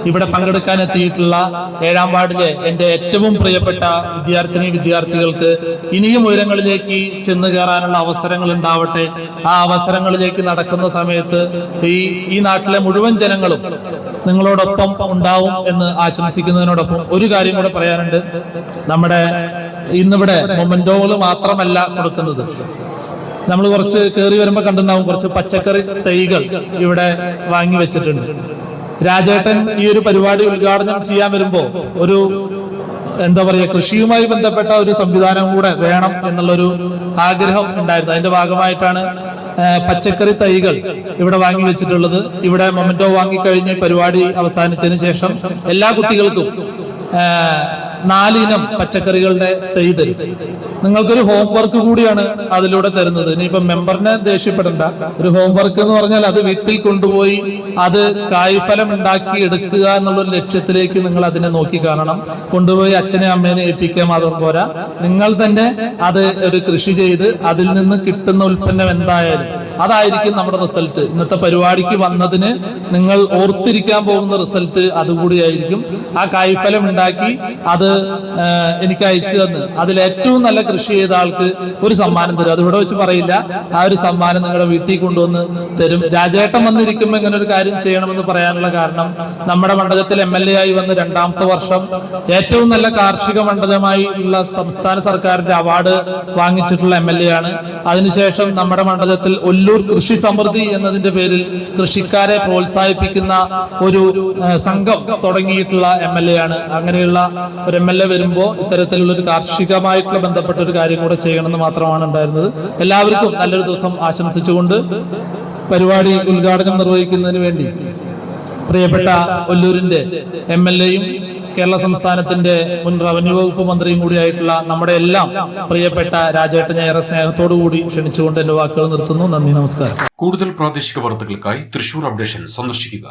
ഇവിടെ പങ്കെടുക്കാൻ എത്തിയിട്ടുള്ള 7ാം വാർഡിലെ എൻ്റെ ഏറ്റവും പ്രിയപ്പെട്ട വിദ്യാർത്ഥികൾക്ക് ഇനിയും ഉയരങ്ങളിലേക്ക് ചെന്ന് കയറാനുള്ള അവസരങ്ങൾ ഉണ്ടാവട്ടെ. ആ അവസരങ്ങളിലേക്ക് നടക്കുന്ന സമയത്ത് ഈ നാട്ടിലെ മുഴുവൻ ജനങ്ങളും നിങ്ങളോടൊപ്പം ഉണ്ടാവും എന്ന് ആശംസിക്കുന്നതിനോടൊപ്പം ഒരു കാര്യം കൂടെ പറയാനുണ്ട്. നമ്മുടെ ഇന്നിവിടെ മൊമെന്റോകൾ മാത്രമല്ല കൊടുക്കുന്നത്. നമ്മൾ കുറച്ച് കയറി വരുമ്പോൾ കണ്ടിട്ടുണ്ടാവും കുറച്ച് പച്ചക്കറി തൈകൾ ഇവിടെ വാങ്ങി വെച്ചിട്ടുണ്ട്. രാജേട്ടൻ ഈ ഒരു പരിപാടി ഉദ്ഘാടനം ചെയ്യാൻ വരുമ്പോ ഒരു കൃഷിയുമായി ബന്ധപ്പെട്ട ഒരു സംവിധാനം കൂടെ വേണം എന്നുള്ളൊരു ആഗ്രഹം ഉണ്ടായിരുന്നു. അതിന്റെ ഭാഗമായിട്ടാണ് പച്ചക്കറി തൈകൾ ഇവിടെ വാങ്ങി വെച്ചിട്ടുള്ളത്. ഇവിടെ മൊമെന്റോ വാങ്ങിക്കഴിഞ്ഞ് പരിപാടി അവസാനിച്ചതിന് ശേഷം എല്ലാ കുട്ടികൾക്കും 4 ഇനം പച്ചക്കറികളുടെ തൈ തരും. നിങ്ങൾക്കൊരു ഹോംവർക്ക് കൂടിയാണ് അതിലൂടെ തരുന്നത്. ഇനിയിപ്പം മെമ്പറിനെ ദേഷ്യപ്പെടണ്ട. ഒരു ഹോംവർക്ക് എന്ന് പറഞ്ഞാൽ അത് വീട്ടിൽ കൊണ്ടുപോയി അത് കായ്ഫലം ഉണ്ടാക്കി എടുക്കുക എന്നുള്ളൊരു ലക്ഷ്യത്തിലേക്ക് നിങ്ങൾ അതിനെ നോക്കി കാണണം. കൊണ്ടുപോയി അച്ഛനെ അമ്മേനെ ഏൽപ്പിക്കാൻ മാത്രം പോരാ, നിങ്ങൾ തന്നെ അത് ഒരു കൃഷി ചെയ്ത് അതിൽ നിന്ന് കിട്ടുന്ന ഉൽപ്പന്നം എന്തായാലും അതായിരിക്കും നമ്മുടെ റിസൾട്ട്. ഇന്നത്തെ പരിപാടിക്ക് വന്നതിന് നിങ്ങൾ ഓർത്തിരിക്കാൻ പോകുന്ന റിസൾട്ട് അതുകൂടിയായിരിക്കും. ആ കായ്ഫലം ഉണ്ടാക്കി അത് എനിക്ക് അയച്ചു തന്ന് അതിൽ ഏറ്റവും നല്ല കൃഷി ചെയ്ത ആൾക്ക് ഒരു സമ്മാനം തരും. അത് ഇവിടെ വെച്ച് പറയില്ല. ആ ഒരു സമ്മാനം നിങ്ങളുടെ വീട്ടിൽ കൊണ്ടുവന്ന് തരും. രാജേട്ടൻ വന്നിരിക്കുമ്പോൾ ഇങ്ങനെ ഒരു കാര്യം ചെയ്യണമെന്ന് പറയാനുള്ള കാരണം നമ്മുടെ മണ്ഡലത്തിൽ MLA ആയി വന്ന് 2ാമത്തെ വർഷം ഏറ്റവും നല്ല കാർഷിക മണ്ഡലമായി ഉള്ള സംസ്ഥാന സർക്കാരിന്റെ അവാർഡ് വാങ്ങിച്ചിട്ടുള്ള MLA ആണ്. അതിനുശേഷം നമ്മുടെ മണ്ഡലത്തിൽ ഒല്ലൂർ കൃഷി സമൃദ്ധി എന്നതിന്റെ പേരിൽ കൃഷിക്കാരെ പ്രോത്സാഹിപ്പിക്കുന്ന ഒരു സംഘം തുടങ്ങിയിട്ടുള്ള MLA ആണ്. അങ്ങനെയുള്ള ഒരു MLA വരുമ്പോൾ ഇത്തരത്തിലുള്ള ഒരു കാർഷികമായിട്ടുള്ള ബന്ധപ്പെട്ട ഒരു കാര്യം കൂടെ ചെയ്യണമെന്ന് മാത്രമാണ് ഉണ്ടായിരുന്നത്. എല്ലാവർക്കും നല്ലൊരു ദിവസം ആശംസിച്ചുകൊണ്ട് പരിപാടി ഉദ്ഘാടനം നിർവഹിക്കുന്നതിന് വേണ്ടി പ്രിയപ്പെട്ട ഒല്ലൂരിന്റെ MLAയും കേരള സംസ്ഥാനത്തിന്റെ മുൻ റവന്യൂ വകുപ്പ് മന്ത്രിയും കൂടിയായിട്ടുള്ള നമ്മുടെ എല്ലാം പ്രിയപ്പെട്ട രാജേട്ടനെ ഏറെ സ്നേഹത്തോടു കൂടി ക്ഷണിച്ചുകൊണ്ട് എന്റെ വാക്കുകൾ നിർത്തുന്നു. നന്ദി, നമസ്കാരം. കൂടുതൽ പ്രാദേശിക വാർത്തകൾക്കായി തൃശൂർ അപ്ഡേഷൻ സന്ദർശിക്കുക.